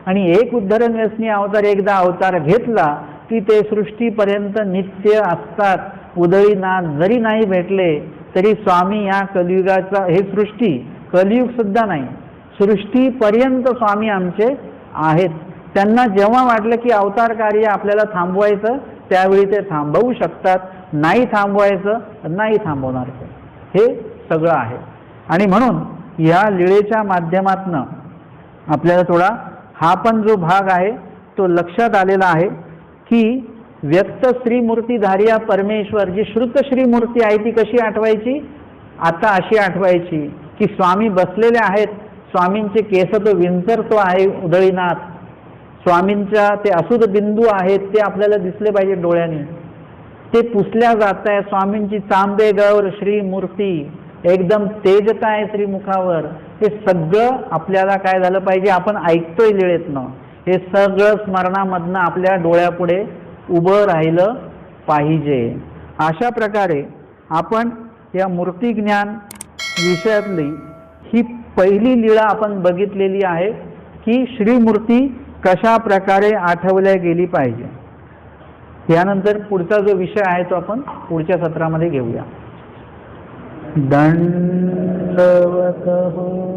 A: आणि एक उद्धरण व्यसनी अवतार एकदा अवतार घेतला की ते सृष्टीपर्यंत नित्य असतात. उदळीनाथ जरी नाही भेटले तरी स्वामी या कलियुगाचा, हे सृष्टी कलियुग सुद्धा नाही, सृष्टीपर्यंत स्वामी आमचे आहेत. त्यांना जेव्हा वाटलं की अवतार कार्य आपल्याला थांबवायचं त्यावेळी ते थांबवू शकतात. नाही थांबवायचं नाही थांबवणार. हे सगळं आहे. आणि म्हणून या लीळेच्या माध्यमातनं आपल्याला थोडा हा पण जो भाग आहे तो लक्षात आलेला आहे की व्यक्त श्रीमूर्तीधार्या परमेश्वर, जी श्रुत श्रीमूर्ती आहे ती कशी आठवायची? आता अशी आठवायची की स्वामी बसलेले आहेत. स्वामींचे केस तो विंचरतो आहे उदळीनाथ. स्वामींच्या ते असुद बिंदू आहेत ते आपल्याला दिसले पाहिजे डोळ्यांनी. ते पुसल्या जात आहे. स्वामींची तांबे गौर श्रीमूर्ती एकदम तेजता आहे श्रीमुखावर. हे सगळं आपल्याला काय झालं पाहिजे? आपण ऐकतोय लीळेतनं, हे सगळं स्मरणामधनं आपल्या डोळ्यापुढे उभं राहिलं पाहिजे. अशा प्रकारे आपण या मूर्ती ज्ञान विषयातली ही पहिली लीळा आपण बघितलेली आहे की श्रीमूर्ती कशा प्रकारे आठवल्या गेली पाहिजे. यानंतर पुढचा जो विषय आहे तो आपण पुढच्या सत्रामध्ये घेऊया. दंडवत हो.